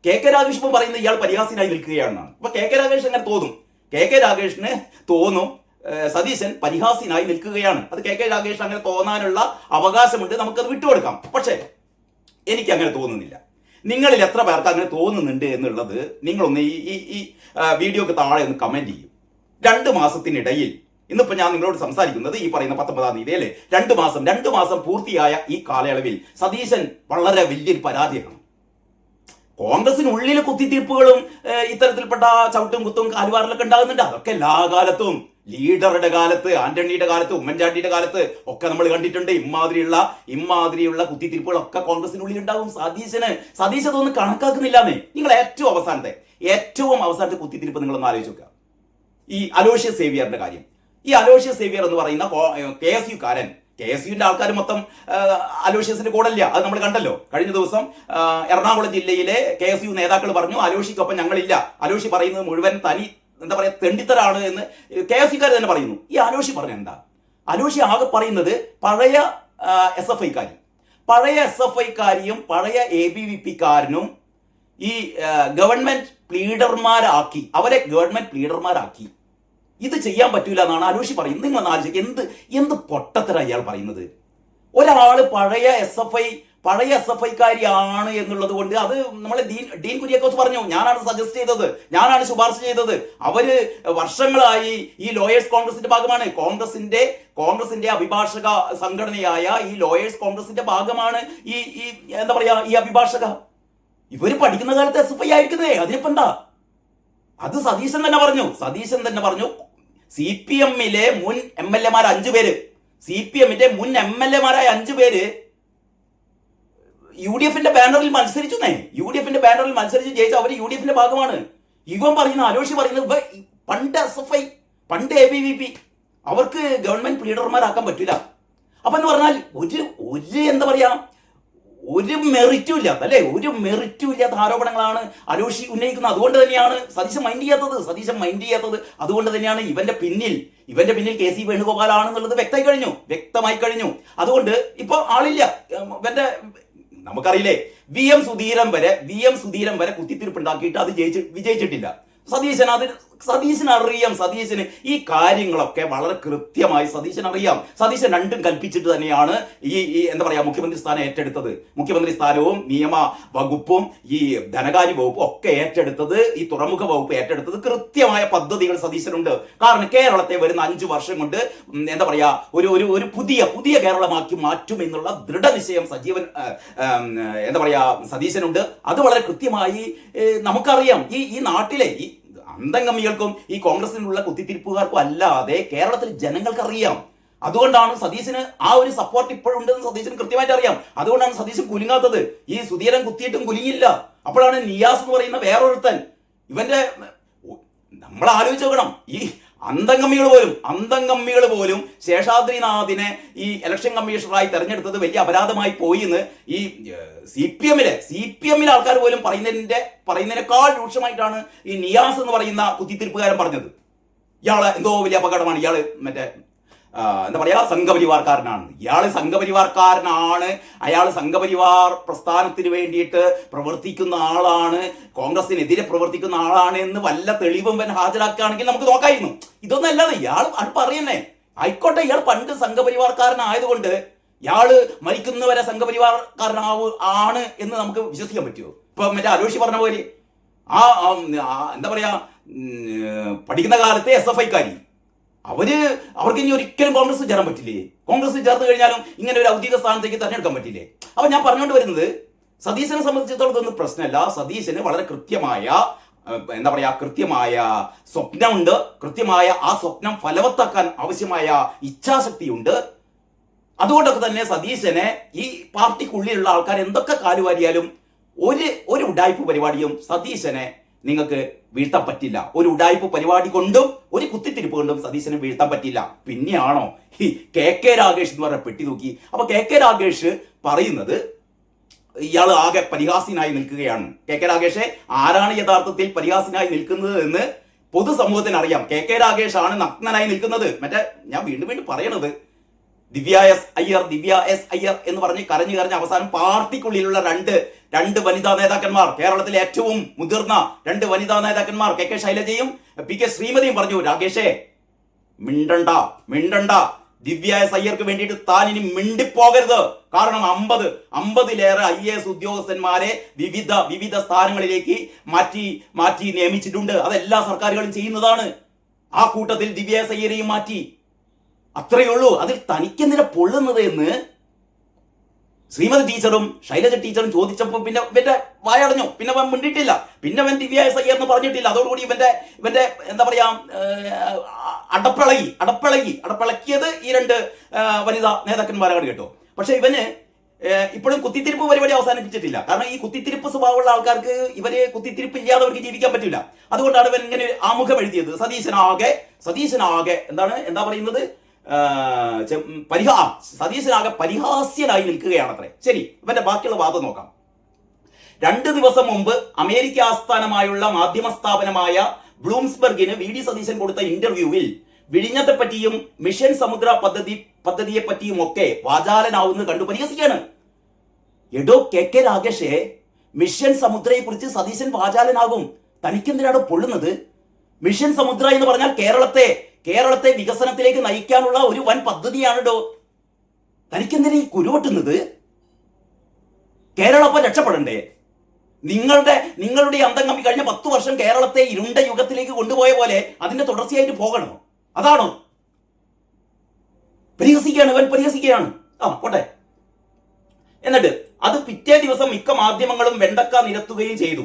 KK രാഗേഷ് ഇപ്പം പറയുന്നത് ഇയാൾ പരിഹാസ്യനായി നിൽക്കുകയാണെന്നാണ്. അപ്പൊ KK രാഗേഷ് അങ്ങനെ തോന്നും, KK രാഗേഷിന് തോന്നും സതീശൻ പരിഹാസ്യനായി നിൽക്കുകയാണ്. അത് KK രാഗേഷ് അങ്ങനെ തോന്നാനുള്ള അവകാശമുണ്ട്, നമുക്കത് വിട്ടുകൊടുക്കാം. പക്ഷേ എനിക്ക് അങ്ങനെ തോന്നുന്നില്ല. നിങ്ങളിൽ എത്ര പേർക്ക് അങ്ങനെ തോന്നുന്നുണ്ട് എന്നുള്ളത് നിങ്ങളൊന്ന് ഈ വീഡിയോക്ക് താഴെ ഒന്ന് കമന്റ് ചെയ്യും. 2 മാസത്തിനിടയിൽ, ഇന്നിപ്പോ ഞാൻ നിങ്ങളോട് സംസാരിക്കുന്നത് ഈ പറയുന്ന 19-ാം തീയതി അല്ലേ, 2 മാസം പൂർത്തിയായ ഈ കാലയളവിൽ സതീശൻ വളരെ വലിയൊരു പരാജയമാണ്. കോൺഗ്രസിനുള്ളിലെ കുത്തിത്തീർപ്പുകളും ഇത്തരത്തിൽപ്പെട്ട ചവിട്ടും കുത്തും കാലുവാറിലൊക്കെ ഉണ്ടാകുന്നുണ്ട്. അതൊക്കെ എല്ലാ കാലത്തും, ലീഡറുടെ കാലത്ത്, ആന്റണിയുടെ കാലത്ത്, ഉമ്മൻചാണ്ടിയുടെ കാലത്ത് ഒക്കെ നമ്മൾ കണ്ടിട്ടുണ്ട്. ഇമ്മാതിരിയുള്ള കുത്തിത്തീർപ്പുകളൊക്കെ കോൺഗ്രസിനുള്ളിൽ ഉണ്ടാകും. സതീശ് അതൊന്നും കണക്കാക്കുന്നില്ലാന്നേ. നിങ്ങൾ ഏറ്റവും അവസാനത്തെ കുത്തിത്തീർപ്പ് നിങ്ങളൊന്ന് ആലോചിച്ച് നോക്കുക. ഈ അലോഷ്യസ് സേവിയറിന്റെ കാര്യം. ഈ അലോഷ്യസ് സേവിയർ എന്ന് പറയുന്ന KSUക്കാരൻ, KSUവിന്റെ ആൾക്കാർ മൊത്തം അലോഷ്യസിന്റെ കൂടല്ല, അത് നമ്മൾ കണ്ടല്ലോ. കഴിഞ്ഞ ദിവസം എറണാകുളം ജില്ലയിലെ KSU നേതാക്കൾ പറഞ്ഞു, അലോഷിക്കൊപ്പം ഞങ്ങളില്ല, അലോഷി പറയുന്നത് മുഴുവൻ എന്താ പറയാ തെണ്ടിത്തരാണ് എന്ന് KSUക്കാർ തന്നെ പറയുന്നു. ഈ അലോഷി പറഞ്ഞ എന്താ? അലോഷി ആകെ പറയുന്നത് പഴയ SFIക്കാരിയും പഴയ ABVPക്കാരനും ഈ ഗവൺമെന്റ് ലീഡർമാരാക്കി ഇത് ചെയ്യാൻ പറ്റൂല എന്നാണ് അലോഷി പറയുന്നത്. നിങ്ങൾ ആലോചിക്കുക, എന്ത് പൊട്ടത്തര ഇയാൾ പറയുന്നത്. ഒരാള് പഴയ SFIക്കാരിയാണ് എന്നുള്ളത് കൊണ്ട് അത് നമ്മളെ ഡീൻ കുര്യാക്കോസ് പറഞ്ഞു, ഞാനാണ് സജസ്റ്റ് ചെയ്തത്, ഞാനാണ് ശുപാർശ ചെയ്തത്. അവര് വർഷങ്ങളായി ഈ ലോയേഴ്സ് കോൺഗ്രസിന്റെ ഭാഗമാണ്, കോൺഗ്രസിന്റെ അഭിഭാഷക സംഘടനയായ ഈ ലോയേഴ്സ് കോൺഗ്രസിന്റെ ഭാഗമാണ് ഈ എന്താ പറയാ ഈ അഭിഭാഷക. ഇവര് പഠിക്കുന്ന കാലത്ത് SFI ആയിരിക്കുന്നേ, അതിനിപ്പോ എന്താ? അത് സതീശൻ തന്നെ പറഞ്ഞു. CPMലെ മുൻ MLA-മാർ 5 പേര്, CPMന്റെ മുൻ MLA-മാരായ 5 പേര് UDFന്റെ ബാനറിൽ മത്സരിച്ചു ജയിച്ച അവര് UDFന്റെ ഭാഗമാണ്. ഇവൻ പറയുന്ന അലോഷി പറയുന്നത് പണ്ട് SFI, പണ്ട് ABVP അവർക്ക് ഗവൺമെന്റ് ലീഡർമാരാക്കാൻ പറ്റില്ല. അപ്പൊ എന്ന് പറഞ്ഞാൽ ഒരു എന്താ പറയാ, ഒരു മെറിറ്റും ഇല്ലാത്ത ആരോപണങ്ങളാണ് അലോഷി ഉന്നയിക്കുന്നത്. അതുകൊണ്ട് തന്നെയാണ് സതീശൻ മൈൻഡ് ചെയ്യാത്തത്. അതുകൊണ്ട് തന്നെയാണ് ഇവന്റെ പിന്നിൽ KC വേണുഗോപാലാണെന്നുള്ളത് വ്യക്തമായി കഴിഞ്ഞു. അതുകൊണ്ട് ഇപ്പൊ ആളില്ല. ഇവന്റെ നമുക്കറിയില്ലേ, VM സുധീരൻ വരെ കുത്തിത്തിരിപ്പ് ഉണ്ടാക്കിയിട്ട് അത് വിജയിച്ചിട്ടില്ല. സതീശന് ഈ കാര്യങ്ങളൊക്കെ വളരെ കൃത്യമായി അറിയാം. സതീശൻ രണ്ടും കൽപ്പിച്ചിട്ട് തന്നെയാണ് ഈ എന്താ പറയാ മുഖ്യമന്ത്രി സ്ഥാനം ഏറ്റെടുത്തത്. മുഖ്യമന്ത്രി സ്ഥാനവും നിയമ വകുപ്പും ഈ ധനകാര്യ വകുപ്പും ഒക്കെ ഏറ്റെടുത്തത്, ഈ തുറമുഖ വകുപ്പ് ഏറ്റെടുത്തത് കൃത്യമായ പദ്ധതികൾ സതീശനുണ്ട്. കാരണം കേരളത്തെ വരുന്ന 5 വർഷം കൊണ്ട് എന്താ പറയാ ഒരു പുതിയ കേരളമാക്കി മാറ്റും എന്നുള്ള ദൃഢനിശ്ചയം എന്താ പറയാ സതീശനുണ്ട്. അത് വളരെ കൃത്യമായി നമുക്കറിയാം. ഈ നാട്ടിലെ ഈ അന്തംഗമികൾക്കും ഈ കോൺഗ്രസിനുള്ള കുത്തിത്തിരിപ്പുകാർക്കും അല്ലാതെ കേരളത്തിൽ ജനങ്ങൾക്കറിയാം. അതുകൊണ്ടാണ് സതീശന് ആ ഒരു സപ്പോർട്ട് ഇപ്പോഴുണ്ടെന്ന് സതീശന് കൃത്യമായിട്ട് അറിയാം. അതുകൊണ്ടാണ് സതീശൻ കുലുങ്ങാത്തത്. ഈ സുധീരൻ കുത്തിയിട്ടും കുലുങ്ങില്ല. അപ്പോഴാണ് നിയാസ് എന്ന് പറയുന്ന വേറൊരുത്തൻ, ഇവന്റെ നമ്മൾ ആലോചിച്ച് നോക്കണം, ഈ അന്തംഗമ്മികൾ പോലും ശേഷാദ്രിനാഥിനെ ഈ ഇലക്ഷൻ കമ്മീഷണറായി തെരഞ്ഞെടുത്തത് വലിയ അപരാധമായി പോയി എന്ന് ഈ CPMലെ ആൾക്കാർ പോലും പറയുന്നതിനേക്കാൾ രൂക്ഷമായിട്ടാണ് ഈ നിയാസ് എന്ന് പറയുന്ന കുത്തിത്തിരിപ്പുകാരൻ പറഞ്ഞത്. ഇയാള് എന്തോ വലിയ അപകടമാണ്, ഇയാള് മറ്റേ എന്താ പറയാ സംഘപരിവാർക്കാരനാണ്. അയാൾ സംഘപരിവാർ പ്രസ്ഥാനത്തിന് വേണ്ടിയിട്ട് പ്രവർത്തിക്കുന്ന ആളാണ്, കോൺഗ്രസിനെതിരെ പ്രവർത്തിക്കുന്ന ആളാണ് എന്ന് വല്ല തെളിവും ഹാജരാക്കുകയാണെങ്കിൽ നമുക്ക് നോക്കായിരുന്നു. ഇതൊന്നും അല്ലാതെ ഇയാൾ അത് പറയുന്നേ. ആയിക്കോട്ടെ, ഇയാൾ പണ്ട് സംഘപരിവാർക്കാരനായതുകൊണ്ട് ഇയാള് മരിക്കുന്നവരെ സംഘപരിവാർക്കാരനാണ് എന്ന് നമുക്ക് വിശ്വസിക്കാൻ പറ്റുമോ? ഇപ്പൊ മറ്റേ അലോഷി പറഞ്ഞ പോലെ എന്താ പറയാ പഠിക്കുന്ന കാലത്തെ SFIക്കാരി അവർക്ക് ഇനി ഒരിക്കലും കോൺഗ്രസ് ചേരാൻ പറ്റില്ലേ? കോൺഗ്രസ് ചേർന്ന് കഴിഞ്ഞാലും ഇങ്ങനെ ഒരു ഔദ്യോഗിക സ്ഥാനത്തേക്ക് തെരഞ്ഞെടുക്കാൻ പറ്റില്ലേ? അപ്പൊ ഞാൻ പറഞ്ഞുകൊണ്ട് വരുന്നത്, സതീശനെ സംബന്ധിച്ചിടത്തോളം ഇതൊന്നും പ്രശ്നമല്ല. സതീശന് വളരെ കൃത്യമായ സ്വപ്നമുണ്ട്. കൃത്യമായ ആ സ്വപ്നം ഫലവത്താക്കാൻ ആവശ്യമായ ഇച്ഛാശക്തിയുണ്ട്. അതുകൊണ്ടൊക്കെ തന്നെ സതീശനെ ഈ പാർട്ടിക്കുള്ളിലുള്ള ആൾക്കാർ എന്തൊക്കെ കാലുവാരിയാലും ഒരു ഉഡായിപ്പ് പരിപാടിയും സതീശനെ നിങ്ങൾക്ക് വീഴ്ത്താൻ പറ്റില്ല. ഒരു ഉഡായിപ്പ് പരിപാടി കൊണ്ടും ഒരു കുത്തിത്തിരിപ്പ് കൊണ്ടും സതീശനെ വീഴ്ത്താൻ പറ്റില്ല. പിന്നെയാണോ ഈ കെ രാഗേഷ് എന്ന് പറഞ്ഞ പെട്ടി തൂക്കി? അപ്പൊ കെ രാഗേഷ് പറയുന്നത് ഇയാൾ ആകെ പരിഹാസ്യനായി നിൽക്കുകയാണ്. കെ രാഗേഷെ ആരാണ് യഥാർത്ഥത്തിൽ പരിഹാസ്യനായി നിൽക്കുന്നത് എന്ന് പൊതുസമൂഹത്തിന് അറിയാം. കെ രാഗേഷ് ആണ് നഗ്നനായി നിൽക്കുന്നത്. മറ്റേ ഞാൻ വീണ്ടും വീണ്ടും പറയണത് ദിവ്യ എസ് അയ്യർ എന്ന് പറഞ്ഞ് കരഞ്ഞു അവസാനം പാർട്ടിക്കുള്ളിലുള്ള രണ്ട് വനിതാ നേതാക്കന്മാർ, കേരളത്തിലെ ഏറ്റവും മുതിർന്ന രണ്ട് വനിതാ നേതാക്കന്മാർ കെ ശൈലജയും പി ശ്രീമതിയും പറഞ്ഞു, രാഗേഷേ മിണ്ടണ്ട, ദിവ്യ എസ് അയ്യർക്ക് വേണ്ടിയിട്ട് താൻ ഇനി മിണ്ടിപ്പോകരുത്. കാരണം 50-ലേറെ IAS ഉദ്യോഗസ്ഥന്മാരെ വിവിധ സ്ഥാനങ്ങളിലേക്ക് മാറ്റി നിയമിച്ചിട്ടുണ്ട്. അതെല്ലാ സർക്കാരുകളും ചെയ്യുന്നതാണ്. ആ കൂട്ടത്തിൽ ദിവ്യ എസ് അയ്യരെയും മാറ്റി. അത്രയേ ഉള്ളൂ. അതിൽ തനിക്കെന്തിനാ പൊള്ളുന്നത് എന്ന് ശ്രീമതി ടീച്ചറും ശൈലജ ടീച്ചറും ചോദിച്ചപ്പോൾ പിന്നെ ഇവന്റെ വായടഞ്ഞു. പിന്നെ അവൻ മിണ്ടിയിട്ടില്ല. പിന്നെ അവൻ ദിവ്യ എസ് അയ്യർ എന്ന് പറഞ്ഞിട്ടില്ല. അതോടുകൂടി ഇവന്റെ എന്താ പറയാ അടപ്പിളക്കിയത് ഈ രണ്ട് വനിതാ നേതാക്കന്മാരാണ് കേട്ടോ. പക്ഷെ ഇവന് ഇപ്പോഴും കുത്തിത്തിരിപ്പ് പരിപാടി അവസാനിപ്പിച്ചിട്ടില്ല. കാരണം ഈ കുത്തിത്തിരിപ്പ് സ്വഭാവമുള്ള ആൾക്കാർക്ക് ഇവര് കുത്തിത്തിരിപ്പ് ഇല്ലാതെ അവർക്ക് ജീവിക്കാൻ പറ്റില്ല. അതുകൊണ്ടാണ് ഇവൻ ഇങ്ങനെ ആമുഖം എഴുതിയത്. സതീശനാകെ എന്താ പറയുന്നത്, സതീശനാകെ പരിഹാസ്യനായി നിൽക്കുകയാണത്രേ. ശരി, ഇവന്റെ ബാക്കിയുള്ള വാദം നോക്കാം. 2 ദിവസം മുമ്പ് അമേരിക്ക ആസ്ഥാനമായുള്ള മാധ്യമ സ്ഥാപനമായ ബ്ലൂംസ്ബർഗിന് VD സതീശൻ കൊടുത്ത ഇന്റർവ്യൂവിൽ വിഴിഞ്ഞത്തെ പറ്റിയും മിഷൻ സമുദ്ര പദ്ധതിയെ പറ്റിയും ഒക്കെ വാചാലനാവുന്നത് കണ്ടു പരിഹസിക്കാണ്. എടോ കെ രാഗേഷേ, മിഷൻ സമുദ്രയെ കുറിച്ച് സതീശൻ വാചാലനാകും. തനിക്കെന്തിനാണ് പൊള്ളുന്നത്? മിഷൻ സമുദ്ര എന്ന് പറഞ്ഞാൽ കേരളത്തെ വികസനത്തിലേക്ക് നയിക്കാനുള്ള ഒരു വൻ പദ്ധതിയാണോ. തനിക്കെന്തിനാ ഈ കുരുവട്ടുന്നത്? കേരളം അപ്പം രക്ഷപ്പെടണ്ടേ? നിങ്ങളുടെ അന്തം കമ്പി കഴിഞ്ഞ 10 വർഷം കേരളത്തെ ഇരുണ്ട യുഗത്തിലേക്ക് കൊണ്ടുപോയ പോലെ അതിന്റെ തുടർച്ചയായിട്ട് പോകണോ? അതാണോ? പരിഹസിക്കുകയാണ്. പോട്ടെ. എന്നിട്ട് അത് പിറ്റേ ദിവസം മിക്ക മാധ്യമങ്ങളും വെണ്ടക്ക നിരത്തുകയും ചെയ്തു.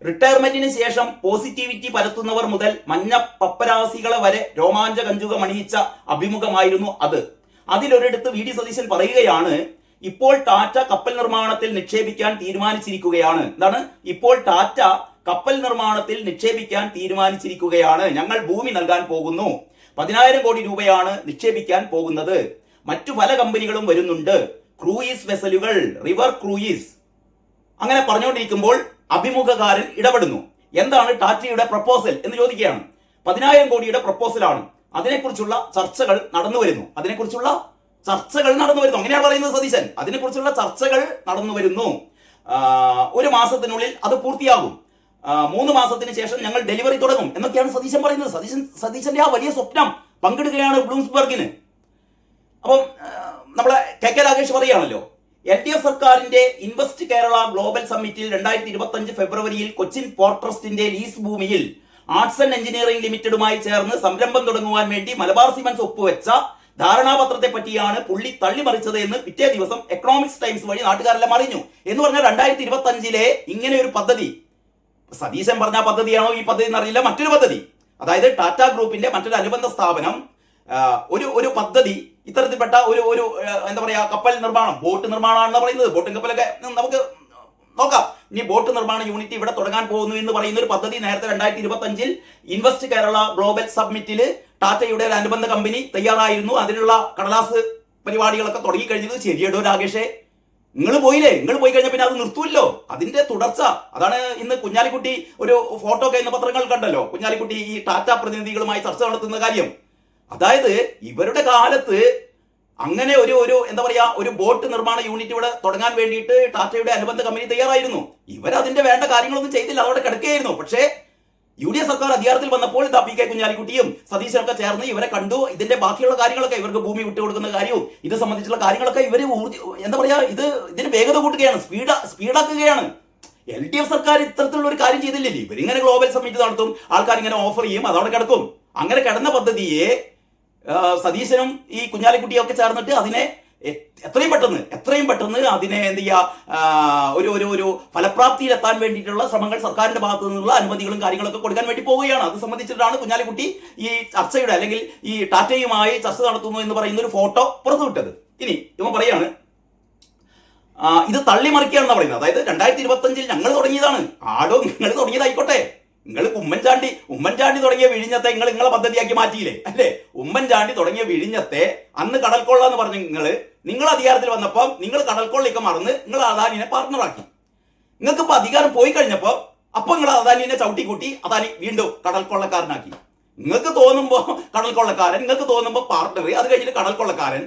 റിട്ടയർമെന്റിന് ശേഷം പോസിറ്റിവിറ്റി പരത്തുന്നവർ മുതൽ മഞ്ഞ പപ്പരാസികളെ വരെ രോമാഞ്ചകഞ്ചുകമണിയിച്ച അഭിമുഖമായിരുന്നു അത്. അതിലൊരിടത്ത് VD സതീശൻ പറയുകയാണ്, ഇപ്പോൾ ടാറ്റ കപ്പൽ നിർമ്മാണത്തിൽ നിക്ഷേപിക്കാൻ തീരുമാനിച്ചിരിക്കുകയാണ്. എന്താണ്? ഇപ്പോൾ ടാറ്റ കപ്പൽ നിർമ്മാണത്തിൽ നിക്ഷേപിക്കാൻ തീരുമാനിച്ചിരിക്കുകയാണ്. ഞങ്ങൾ ഭൂമി നൽകാൻ പോകുന്നു. 10,000 കോടി രൂപയാണ് നിക്ഷേപിക്കാൻ പോകുന്നത്. മറ്റു പല കമ്പനികളും വരുന്നുണ്ട്. ക്രൂയിസ് വെസലുകൾ, റിവർ ക്രൂയിസ്. അങ്ങനെ പറഞ്ഞുകൊണ്ടിരിക്കുമ്പോൾ അഭിമുഖകാരൻ ഇടപെടുന്നു. എന്താണ് ടാറ്റയുടെ പ്രപ്പോസൽ എന്ന് ചോദിക്കുകയാണ്. 10,000 കോടിയുടെ പ്രപ്പോസലാണ്. അതിനെക്കുറിച്ചുള്ള ചർച്ചകൾ നടന്നു വരുന്നു. അങ്ങനെയാണ് പറയുന്നത് സതീശൻ. അതിനെക്കുറിച്ചുള്ള ചർച്ചകൾ നടന്നു വരുന്നു. 1 മാസത്തിനുള്ളിൽ അത് പൂർത്തിയാകും. 3 മാസത്തിന് ശേഷം ഞങ്ങൾ ഡെലിവറി തുടങ്ങും എന്നൊക്കെയാണ് സതീശൻ പറയുന്നത്. സതീശന്റെ ആ വലിയ സ്വപ്നം പങ്കെടുക്കുകയാണ് ബ്ലൂംസ്ബർഗിന്. അപ്പം നമ്മളെ കെ രാഗേഷ് പറയുകയാണല്ലോ, LDF സർക്കാരിന്റെ ഇൻവെസ്റ്റ് കേരള ഗ്ലോബൽ സമ്മിറ്റിൽ 2025 ഫെബ്രുവരിയിൽ കൊച്ചിൻ പോർട്ട് ട്രസ്റ്റിന്റെ ലീസ് ഭൂമിയിൽ ആർട്സ് ആൻഡ് എഞ്ചിനീയറിംഗ് ലിമിറ്റഡുമായി ചേർന്ന് സംരംഭം തുടങ്ങുവാൻ വേണ്ടി മലബാർ സിമന്റ്സ് ഒപ്പുവെച്ച ധാരണാപത്രത്തെ പറ്റിയാണ് പുള്ളി തള്ളിമറിച്ചത് എന്ന് പിറ്റേ ദിവസം എക്കണോമിക്സ് ടൈംസ് വഴി നാട്ടുകാരെല്ലാം അറിഞ്ഞു. എന്ന് പറഞ്ഞാൽ 2025 ഇങ്ങനെ ഒരു പദ്ധതി, സതീശൻ പറഞ്ഞ പദ്ധതിയാണോ ഈ പദ്ധതി എന്നറിയില്ല, മറ്റൊരു പദ്ധതി, അതായത് ടാറ്റ ഗ്രൂപ്പിന്റെ മറ്റൊരു അനുബന്ധ സ്ഥാപനം ഒരു പദ്ധതി ഇത്തരത്തിൽപ്പെട്ട ഒരു എന്താ പറയാ കപ്പൽ നിർമ്മാണം, ബോട്ട് നിർമ്മാണമാണെന്ന് പറയുന്നത്. ബോട്ടും കപ്പലൊക്കെ നമുക്ക് നോക്കാം. ഇനി ബോട്ട് നിർമ്മാണ യൂണിറ്റ് ഇവിടെ തുടങ്ങാൻ പോകുന്നു എന്ന് പറയുന്ന ഒരു പദ്ധതി നേരത്തെ 2025 ഇൻവെസ്റ്റ് കേരള ഗ്ലോബൽ സബ്മിറ്റിൽ ടാറ്റയുടെ ഒരു അനുബന്ധ കമ്പനി തയ്യാറായിരുന്നു. അതിനുള്ള കടലാസ് പരിപാടികളൊക്കെ തുടങ്ങി കഴിഞ്ഞത്. ശരിയടോ രാഗേഷേ, നിങ്ങൾ പോയി കഴിഞ്ഞാൽ പിന്നെ അത് നിർത്തൂല്ലോ. അതിന്റെ തുടർച്ച അതാണ്. ഇന്ന് കുഞ്ഞാലിക്കുട്ടി ഒരു ഫോട്ടോ ഒക്കെ ഇന്ന് പത്രങ്ങൾ കണ്ടല്ലോ, കുഞ്ഞാലിക്കുട്ടി ഈ ടാറ്റ പ്രതിനിധികളുമായി ചർച്ച നടത്തുന്ന കാര്യം. അതായത് ഇവരുടെ കാലത്ത് അങ്ങനെ ഒരു എന്താ പറയാ ഒരു ബോട്ട് നിർമ്മാണ യൂണിറ്റ് ഇവിടെ തുടങ്ങാൻ വേണ്ടിയിട്ട് ടാറ്റയുടെ അനുബന്ധ കമ്പനി തയ്യാറായിരുന്നു. ഇവരതിന്റെ വേണ്ട കാര്യങ്ങളൊന്നും ചെയ്തില്ല, അതവിടെ കിടക്കുകയായിരുന്നു. പക്ഷേ UDF സർക്കാർ അധികാരത്തിൽ വന്നപ്പോൾ PK കുഞ്ഞാലിക്കുട്ടിയും സതീശനൊക്കെ ചേർന്ന് ഇവരെ കണ്ടു. ഇതിന്റെ ബാക്കിയുള്ള കാര്യങ്ങളൊക്കെ, ഇവർക്ക് ഭൂമി വിട്ടുകൊടുക്കുന്ന കാര്യവും ഇത് സംബന്ധിച്ചുള്ള കാര്യങ്ങളൊക്കെ ഇവര് എന്താ പറയാ ഇതിന് വേഗത കൂട്ടുകയാണ്, സ്പീഡാക്കുകയാണ്. LDF സർക്കാർ ഇത്തരത്തിലുള്ള ഒരു കാര്യം ചെയ്തില്ലേ. ഇവരിങ്ങനെ ഗ്ലോബൽ സമ്മിറ്റ് നടത്തും, ആൾക്കാർ ഇങ്ങനെ ഓഫർ ചെയ്യും, അതവിടെ കിടക്കും. അങ്ങനെ കിടന്ന പദ്ധതിയെ സതീശനും ഈ കുഞ്ഞാലിക്കുട്ടിയൊക്കെ ചേർന്നിട്ട് അതിനെ എത്രയും പെട്ടെന്ന് അതിനെ എന്ത് ചെയ്യുക, ഒരു ഫലപ്രാപ്തിയിലെത്താൻ വേണ്ടിയിട്ടുള്ള ശ്രമങ്ങൾ സർക്കാരിന്റെ ഭാഗത്തു നിന്നുള്ള അനുമതികളും കാര്യങ്ങളൊക്കെ കൊടുക്കാൻ വേണ്ടി പോവുകയാണ്. അത് സംബന്ധിച്ചിട്ടാണ് കുഞ്ഞാലിക്കുട്ടി ഈ ചർച്ചയുടെ അല്ലെങ്കിൽ ഈ ടാറ്റയുമായി ചർച്ച നടത്തുന്നു എന്ന് പറയുന്ന ഒരു ഫോട്ടോ പുറത്തുവിട്ടത്. ഇനി ഇവൻ പറയാണ്, ഇത് തള്ളിമറിക്കുകയാണെന്ന് പറയുന്നത്. അതായത് 2025 ഞങ്ങൾ തുടങ്ങിയതാണ്. ആടോ നിങ്ങൾ തുടങ്ങിയതായിക്കോട്ടെ. നിങ്ങൾ ഉമ്മൻചാണ്ടി തുടങ്ങിയ വിഴിഞ്ഞത്തെ നിങ്ങളെ പദ്ധതിയാക്കി മാറ്റിയില്ലേ അല്ലേ? ഉമ്മൻചാണ്ടി തുടങ്ങിയ വിഴിഞ്ഞത്തെ അന്ന് കടൽക്കൊള്ള എന്ന് പറഞ്ഞ നിങ്ങൾ അധികാരത്തിൽ വന്നപ്പോൾ നിങ്ങൾ കടൽക്കൊള്ളയൊക്കെ മറന്ന് നിങ്ങൾ അദാനിനെ പാർട്ണറാക്കി. നിങ്ങൾക്ക് ഇപ്പൊ അധികാരം പോയി കഴിഞ്ഞപ്പോൾ അപ്പൊ നിങ്ങൾ അദാനിനെ ചവിട്ടിക്കൂട്ടി അദാനി വീണ്ടും കടൽക്കൊള്ളക്കാരനാക്കി. നിങ്ങൾക്ക് തോന്നുമ്പോ കടൽക്കൊള്ളക്കാരൻ, നിങ്ങൾക്ക് തോന്നുമ്പോ പാർട്ണർ, അത് കഴിഞ്ഞിട്ട് കടൽക്കൊള്ളക്കാരൻ.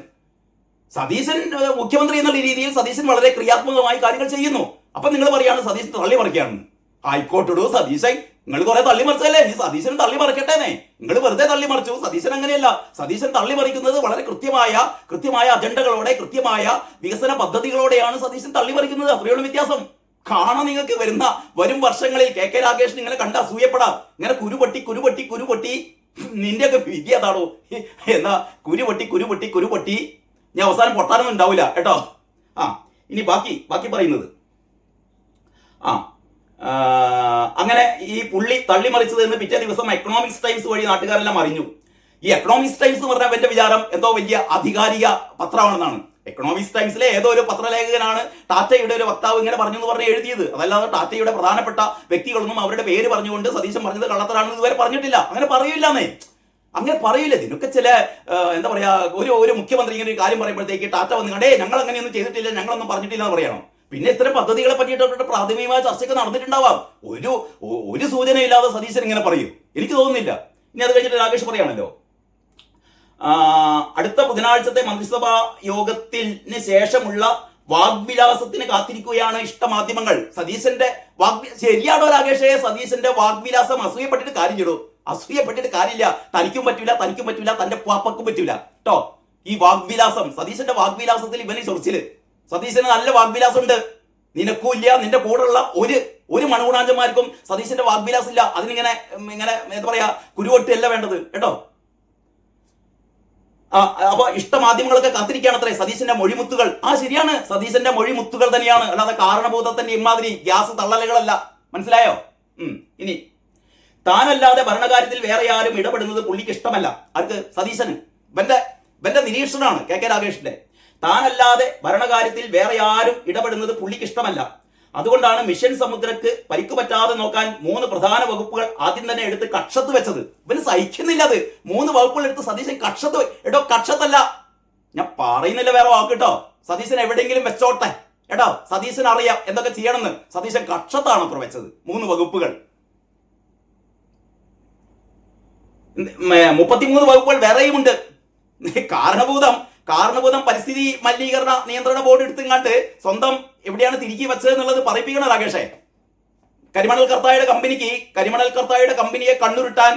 സതീശൻ മുഖ്യമന്ത്രി എന്നുള്ള രീതിയിൽ സതീശൻ വളരെ ക്രിയാത്മകമായി കാര്യങ്ങൾ ചെയ്യുന്നു. അപ്പൊ നിങ്ങൾ പറയാണ് സതീശൻ തള്ളിമറിക്കുകയാണെന്ന്. ആയിക്കോട്ടിടൂ സതീശൻ, നിങ്ങൾ കുറെ തള്ളിമറിച്ചല്ലേ, ഈ സതീശൻ തള്ളിമറിക്കട്ടേനെ. നിങ്ങൾ വെറുതെ തള്ളിമറിച്ചു. സതീശൻ അങ്ങനെയല്ല. സതീശൻ തള്ളിമറിക്കുന്നത് വളരെ കൃത്യമായ അജണ്ടകളോടെ, കൃത്യമായ വികസന പദ്ധതികളോടെയാണ് സതീശൻ തള്ളിമറിക്കുന്നത്. അത്രയുള്ള വ്യത്യാസം. കാണാൻ നിങ്ങൾക്ക് വരും വർഷങ്ങളിൽ കെ രാഗേഷിന് ഇങ്ങനെ കണ്ട് അസൂയപ്പെടാം. ഇങ്ങനെ കുരുപൊട്ടി നിന്റെയൊക്കെ വിധി അതാണോ? എന്നാ കുരുപൊട്ടി ഞാൻ അവസാനം പൊട്ടാനൊന്നും ഉണ്ടാവില്ല കേട്ടോ. ഇനി ബാക്കി പറയുന്നത് അങ്ങനെ ഈ പുള്ളി തള്ളിമറിച്ചത് എന്ന് പിറ്റേ ദിവസം എക്കണോമിക്സ് ടൈംസ് വഴി നാട്ടുകാരെല്ലാം അറിഞ്ഞു. ഈ എക്കണോമിക്സ് ടൈംസ് എന്ന് പറഞ്ഞാൽ എന്റെ വിചാരം എന്തോ വലിയ അധികാരിക പത്രമാണെന്നാണ്. എക്കണോമിക്സ് ടൈംസിലെ ഏതോ ഒരു പത്രലേഖകനാണ് ടാറ്റയുടെ ഒരു വക്താവ് ഇങ്ങനെ പറഞ്ഞു എന്ന് പറഞ്ഞ് എഴുതിയത്. അതല്ലാതെ ടാറ്റയുടെ പ്രധാനപ്പെട്ട വ്യക്തികളൊന്നും അവരുടെ പേര് പറഞ്ഞുകൊണ്ട് സതീശൻ പറഞ്ഞത് കള്ളത്തരാണെന്ന് ഇതുവരെ പറഞ്ഞിട്ടില്ല. അങ്ങനെ പറയില്ലെന്നേ, അങ്ങനെ പറയില്ല. ഇതിനൊക്കെ ചില എന്താ പറയാ, ഒരു മുഖ്യമന്ത്രി ഇങ്ങനെ ഒരു കാര്യം പറയുമ്പോഴത്തേക്ക് ടാറ്റ വന്ന് കണ്ടേ ഞങ്ങൾ അങ്ങനെയൊന്നും ചെയ്തിട്ടില്ല, ഞങ്ങളൊന്നും പറഞ്ഞിട്ടില്ല എന്ന് പറയണം. പിന്നെ ഇത്തരം പദ്ധതികളെ പറ്റിയിട്ട് പ്രാഥമികമായ ചർച്ചയൊക്കെ നടന്നിട്ടുണ്ടാവാം. ഒരു സൂചനയില്ലാതെ സതീശൻ ഇങ്ങനെ പറയും, എനിക്ക് തോന്നുന്നില്ല. ഇനി അത് കഴിഞ്ഞിട്ട് രാകേഷ് പറയാണല്ലോ, അടുത്ത ബുധനാഴ്ചത്തെ മന്ത്രിസഭാ യോഗത്തിന് ശേഷമുള്ള വാഗ്വിലാസത്തിന് കാത്തിരിക്കുകയാണ് ഇഷ്ടമാധ്യമങ്ങൾ. സതീശന്റെ ശരിയാണോ രാകേഷേ? സതീശന്റെ വാഗ്വിലാസം അസൂയപ്പെട്ടിട്ട് കാര്യമില്ലടോ, അസൂയപ്പെട്ടിട്ട് കാര്യമില്ല. തനിക്കും പറ്റൂല, തന്റെ പാപ്പക്കും പറ്റൂല കേട്ടോ. ഈ വാഗ്വിലാസം, സതീശന്റെ വാഗ്വിലാസത്തിൽ ഇവന് ചൊറിച്ചില്. സതീശന് നല്ല വാഗ്വിലാസം ഉണ്ട്, നിനക്കും ഇല്ല, നിന്റെ കൂടെയുള്ള ഒരു മണുകുണാഞ്ചന്മാർക്കും സതീശന്റെ വാഗ്വിലാസം ഇല്ല. അതിനിങ്ങനെ എന്താ പറയാ, കുരുവൊട്ടല്ല വേണ്ടത് കേട്ടോ. അപ്പൊ ഇഷ്ടമാധ്യമങ്ങളൊക്കെ കാത്തിരിക്കുകയാണത്രേ സതീശന്റെ മൊഴിമുത്തുകൾ. ശരിയാണ്, സതീശന്റെ മൊഴിമുത്തുകൾ തന്നെയാണ്, അല്ലാതെ കാരണഭൂതത്തിന്റെ ഇമാതിരി ഗ്യാസ് തള്ളലുകളല്ല. മനസ്സിലായോ? ഇനി താനല്ലാതെ ഭരണകാര്യത്തിൽ വേറെ ആരും ഇടപെടുന്നത് പുള്ളിക്ക് ഇഷ്ടമല്ല. ആർക്ക്? സതീശന്. ഇവന്റെ നിരീക്ഷണമാണ് കെ രാഗേഷിന്റെ. താനല്ലാതെ ഭരണകാര്യത്തിൽ വേറെ ആരും ഇടപെടുന്നത് പുള്ളിക്ക് ഇഷ്ടമല്ല. അതുകൊണ്ടാണ് മിഷൻ സമുദ്രക്ക് പരിക്ക് പറ്റാതെ നോക്കാൻ 3 പ്രധാന വകുപ്പുകൾ ആദ്യം തന്നെ എടുത്ത് കക്ഷത്ത് വെച്ചത്. ഇവന് സഹിക്കുന്നില്ല അത്. 3 വകുപ്പുകൾ എടുത്ത് സതീശൻ കക്ഷത്ത്. എടോ കക്ഷത്തല്ല, ഞാൻ പറയുന്നില്ല വേറെ വാക്ക് കേട്ടോ. സതീശൻ എവിടെയെങ്കിലും വെച്ചോട്ടെ കേട്ടോ. സതീശൻ അറിയാം എന്തൊക്കെ ചെയ്യണമെന്ന്. സതീശൻ കക്ഷത്താണ് അത്ര വെച്ചത് 3 വകുപ്പുകൾ. 33 വകുപ്പുകൾ വേറെയുമുണ്ട്. കാരണഭൂതം പരിസ്ഥിതി മലിനീകരണ നിയന്ത്രണ ബോർഡ് എടുത്തിങ്ങാണ്ട് സ്വന്തം എവിടെയാണ് തിരികെ വെച്ചത് എന്നുള്ളത് പറയിപ്പിക്കണം രാകേഷേ. കരിമണൽ കർത്തായുടെ കമ്പനിയെ കണ്ണുരുട്ടാൻ,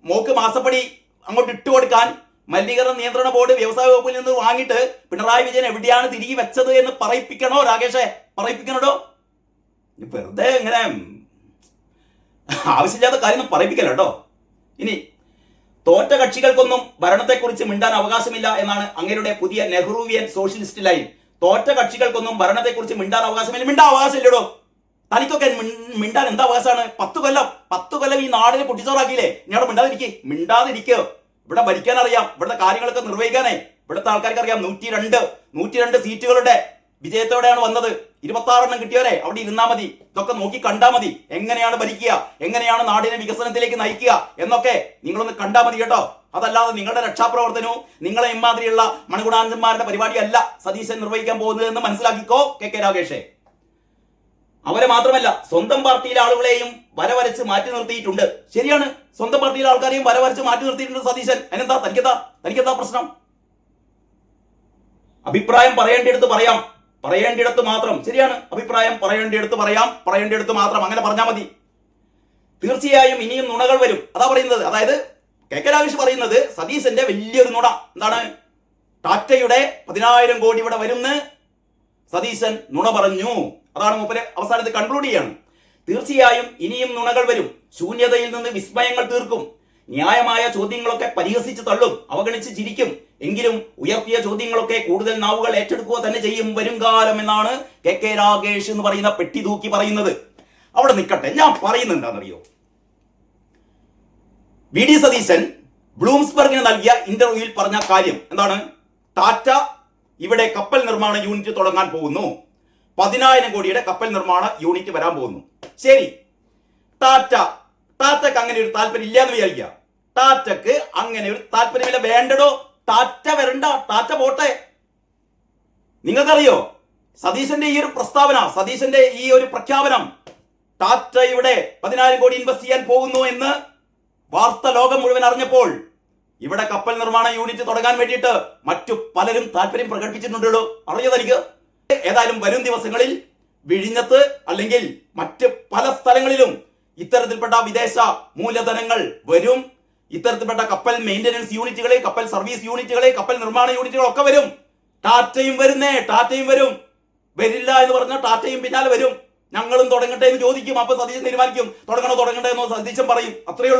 മോക്ക് മാസപ്പടി അങ്ങോട്ട് ഇട്ടുകൊടുക്കാൻ മലിനീകരണ നിയന്ത്രണ ബോർഡ് വ്യവസായ വകുപ്പിൽ നിന്ന് വാങ്ങിയിട്ട് പിണറായി വിജയൻ എവിടെയാണ് തിരികെ വെച്ചത് എന്ന് പറയിപ്പിക്കണോ രാകേഷേ? പറയിപ്പിക്കണോ? വെറുതെ ഇങ്ങനെ ആവശ്യമില്ലാത്ത കാര്യം പറയിപ്പിക്കല്ലോ കേട്ടോ. ഇനി തോറ്റ കക്ഷികൾക്കൊന്നും ഭരണത്തെക്കുറിച്ച് മിണ്ടാൻ അവകാശമില്ല എന്നാണ് അങ്ങയുടെ പുതിയ നെഹ്റുവിയൻ സോഷ്യലിസ്റ്റ് ലൈൻ. തോറ്റ കക്ഷികൾക്കൊന്നും ഭരണത്തെക്കുറിച്ച് മിണ്ടാൻ അവകാശമില്ല. മിണ്ടാൻ അവകാശമില്ലടോ. തനിക്കൊക്കെ മിണ്ടാൻ എന്താ അവകാശമാണ്? 10 കൊല്ലം ഈ നാടിനെ കുട്ടിച്ചോറാക്കിയില്ലേ? ഇനി അവിടെ മിണ്ടാതിരിക്കോ. ഇവിടെ ഭരിക്കാൻ അറിയാം, ഇവിടുത്തെ കാര്യങ്ങളൊക്കെ നിർവഹിക്കാനേ ഇവിടുത്തെ ആൾക്കാർക്ക് അറിയാം. 102 സീറ്റുകളുടെ വിജയത്തോടെയാണ് വന്നത്. 26 കിട്ടിയവരെ അവിടെ ഇരുന്നാ മതി. ഇതൊക്കെ നോക്കി കണ്ടാ മതി. എങ്ങനെയാണ് ഭരിക്കുക, എങ്ങനെയാണ് നാടിനെ വികസനത്തിലേക്ക് നയിക്കുക എന്നൊക്കെ നിങ്ങളൊന്ന് കണ്ടാ മതി കേട്ടോ. അതല്ലാതെ നിങ്ങളുടെ രക്ഷാപ്രവർത്തനവും നിങ്ങളെ ഇമാതിരിയുള്ള മണുകുണാഞ്ചന്മാരുടെ പരിപാടിയല്ല സതീശൻ നിർവഹിക്കാൻ പോകുന്നത് എന്ന് മനസ്സിലാക്കിക്കോ കെ രാഗേഷേ. അവരെ മാത്രമല്ല, സ്വന്തം പാർട്ടിയിലെ ആളുകളെയും വരവരച്ച് മാറ്റി നിർത്തിയിട്ടുണ്ട്. ശരിയാണ്, സ്വന്തം പാർട്ടിയിലെ ആൾക്കാരെയും വരവരച്ച് മാറ്റി നിർത്തിയിട്ടുണ്ട് സതീശൻ. അതിനെന്താ? തനിക്കെന്താ പ്രശ്നം? അഭിപ്രായം പറയേണ്ടിടത്ത് മാത്രം. ശരിയാണ്, അഭിപ്രായം പറയേണ്ടിടത്ത് മാത്രം. അങ്ങനെ പറഞ്ഞാൽ മതി. തീർച്ചയായും ഇനിയും നുണകൾ വരും. അതാ പറയുന്നത്. അതായത് കെ രാഗേഷ് പറയുന്നത് സതീശന്റെ വലിയൊരു നുണ എന്താണ്? ടാറ്റയുടെ 10,000 കോടി ഇവിടെ വരുന്ന് സതീശൻ നുണ പറഞ്ഞു. അതാണ് മൂപ്പര് അവസാനത്ത് കൺക്ലൂഡ് ചെയ്യാണ്. തീർച്ചയായും ഇനിയും നുണകൾ വരും. ശൂന്യതയിൽ നിന്ന് വിസ്മയങ്ങൾ തീർക്കും. ന്യായമായ ചോദ്യങ്ങളൊക്കെ പരിഹസിച്ച് തള്ളും, അവഗണിച്ച് ചിരിക്കും. എങ്കിലും ഉയർത്തിയ ചോദ്യങ്ങളൊക്കെ കൂടുതൽ നാവുകൾ ഏറ്റെടുക്കുക തന്നെ ചെയ്യും വരുംകാലം എന്നാണ് കെ രാഗേഷ് എന്ന് പറയുന്ന പെട്ടി തൂക്കി പറയുന്നത്. അവിടെ നിൽക്കട്ടെ, ഞാൻ പറയുന്നത് എന്താണെന്നറിയോ? വി ഡി സതീശൻ ബ്ലൂംസ്ബർഗിന് നൽകിയ ഇന്റർവ്യൂവിൽ പറഞ്ഞ കാര്യം എന്താണ്? ടാറ്റ ഇവിടെ കപ്പൽ നിർമ്മാണ യൂണിറ്റ് തുടങ്ങാൻ പോകുന്നു. 10,000 കോടിയുടെ കപ്പൽ നിർമ്മാണ യൂണിറ്റ് വരാൻ പോകുന്നു. ശരി, ടാറ്റക്ക് അങ്ങനെ ഒരു താല്പര്യം ഇല്ല എന്ന് വിചാരിക്കുക. ടാറ്റക്ക് അങ്ങനെ ഒരു താല്പര്യമില്ല, വേണ്ടടോ. ടാറ്റ വരണ്ട, ടാറ്റ പോട്ടെ. നിങ്ങൾക്കറിയോ സതീശന്റെ ഈ ഒരു പ്രസ്താവന, സതീശന്റെ ഈ ഒരു പ്രഖ്യാപനം, ടാറ്റ ഇവിടെ 10,000 കോടി ഇൻവെസ്റ്റ് ചെയ്യാൻ പോകുന്നു എന്ന് വാർത്ത ലോകം മുഴുവൻ അറിഞ്ഞപ്പോൾ ഇവിടെ കപ്പൽ നിർമ്മാണ യൂണിറ്റ് തുടങ്ങാൻ വേണ്ടിയിട്ട് മറ്റു പലരും താല്പര്യം പ്രകടിപ്പിച്ചിട്ടുണ്ടല്ലോ. അറിഞ്ഞതനിക്ക്. ഏതായാലും വരും ദിവസങ്ങളിൽ വിഴിഞ്ഞത്ത് അല്ലെങ്കിൽ മറ്റ് പല സ്ഥലങ്ങളിലും ഇത്തരത്തിൽപ്പെട്ട വിദേശ മൂലധനങ്ങൾ വരും. ഇത്തരത്തിൽപ്പെട്ട കപ്പൽ മെയിൻ്റനൻസ് യൂണിറ്റുകളെ, കപ്പൽ സർവീസ് യൂണിറ്റുകളെ, കപ്പൽ നിർമ്മാണ യൂണിറ്റുകളൊക്കെ വരും. ടാറ്റയും വരുന്നേ, ടാറ്റയും വരും. വരില്ല എന്ന് പറഞ്ഞാൽ ടാറ്റയും പിന്നാലെ വരും. ഞങ്ങളും തുടങ്ങട്ടെ എന്ന് ചോദിക്കും. അപ്പൊ സതീശൻ തീരുമാനിക്കും തുടങ്ങട്ടെ എന്ന് സതീശൻ പറയും. അത്രയേ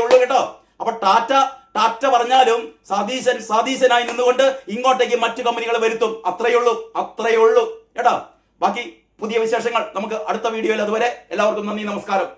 ഉള്ളൂ കേട്ടോ. അപ്പൊ ടാറ്റ പറഞ്ഞാലും സതീശനായി നിന്നുകൊണ്ട് ഇങ്ങോട്ടേക്ക് മറ്റു കമ്പനികളെ വരുത്തും. അത്രയേ ഉള്ളൂ കേട്ടോ. ബാക്കി പുതിയ വിശേഷങ്ങൾ നമുക്ക് അടുത്ത വീഡിയോയിൽ. അതുവരെ എല്ലാവർക്കും നന്ദി, നമസ്കാരം.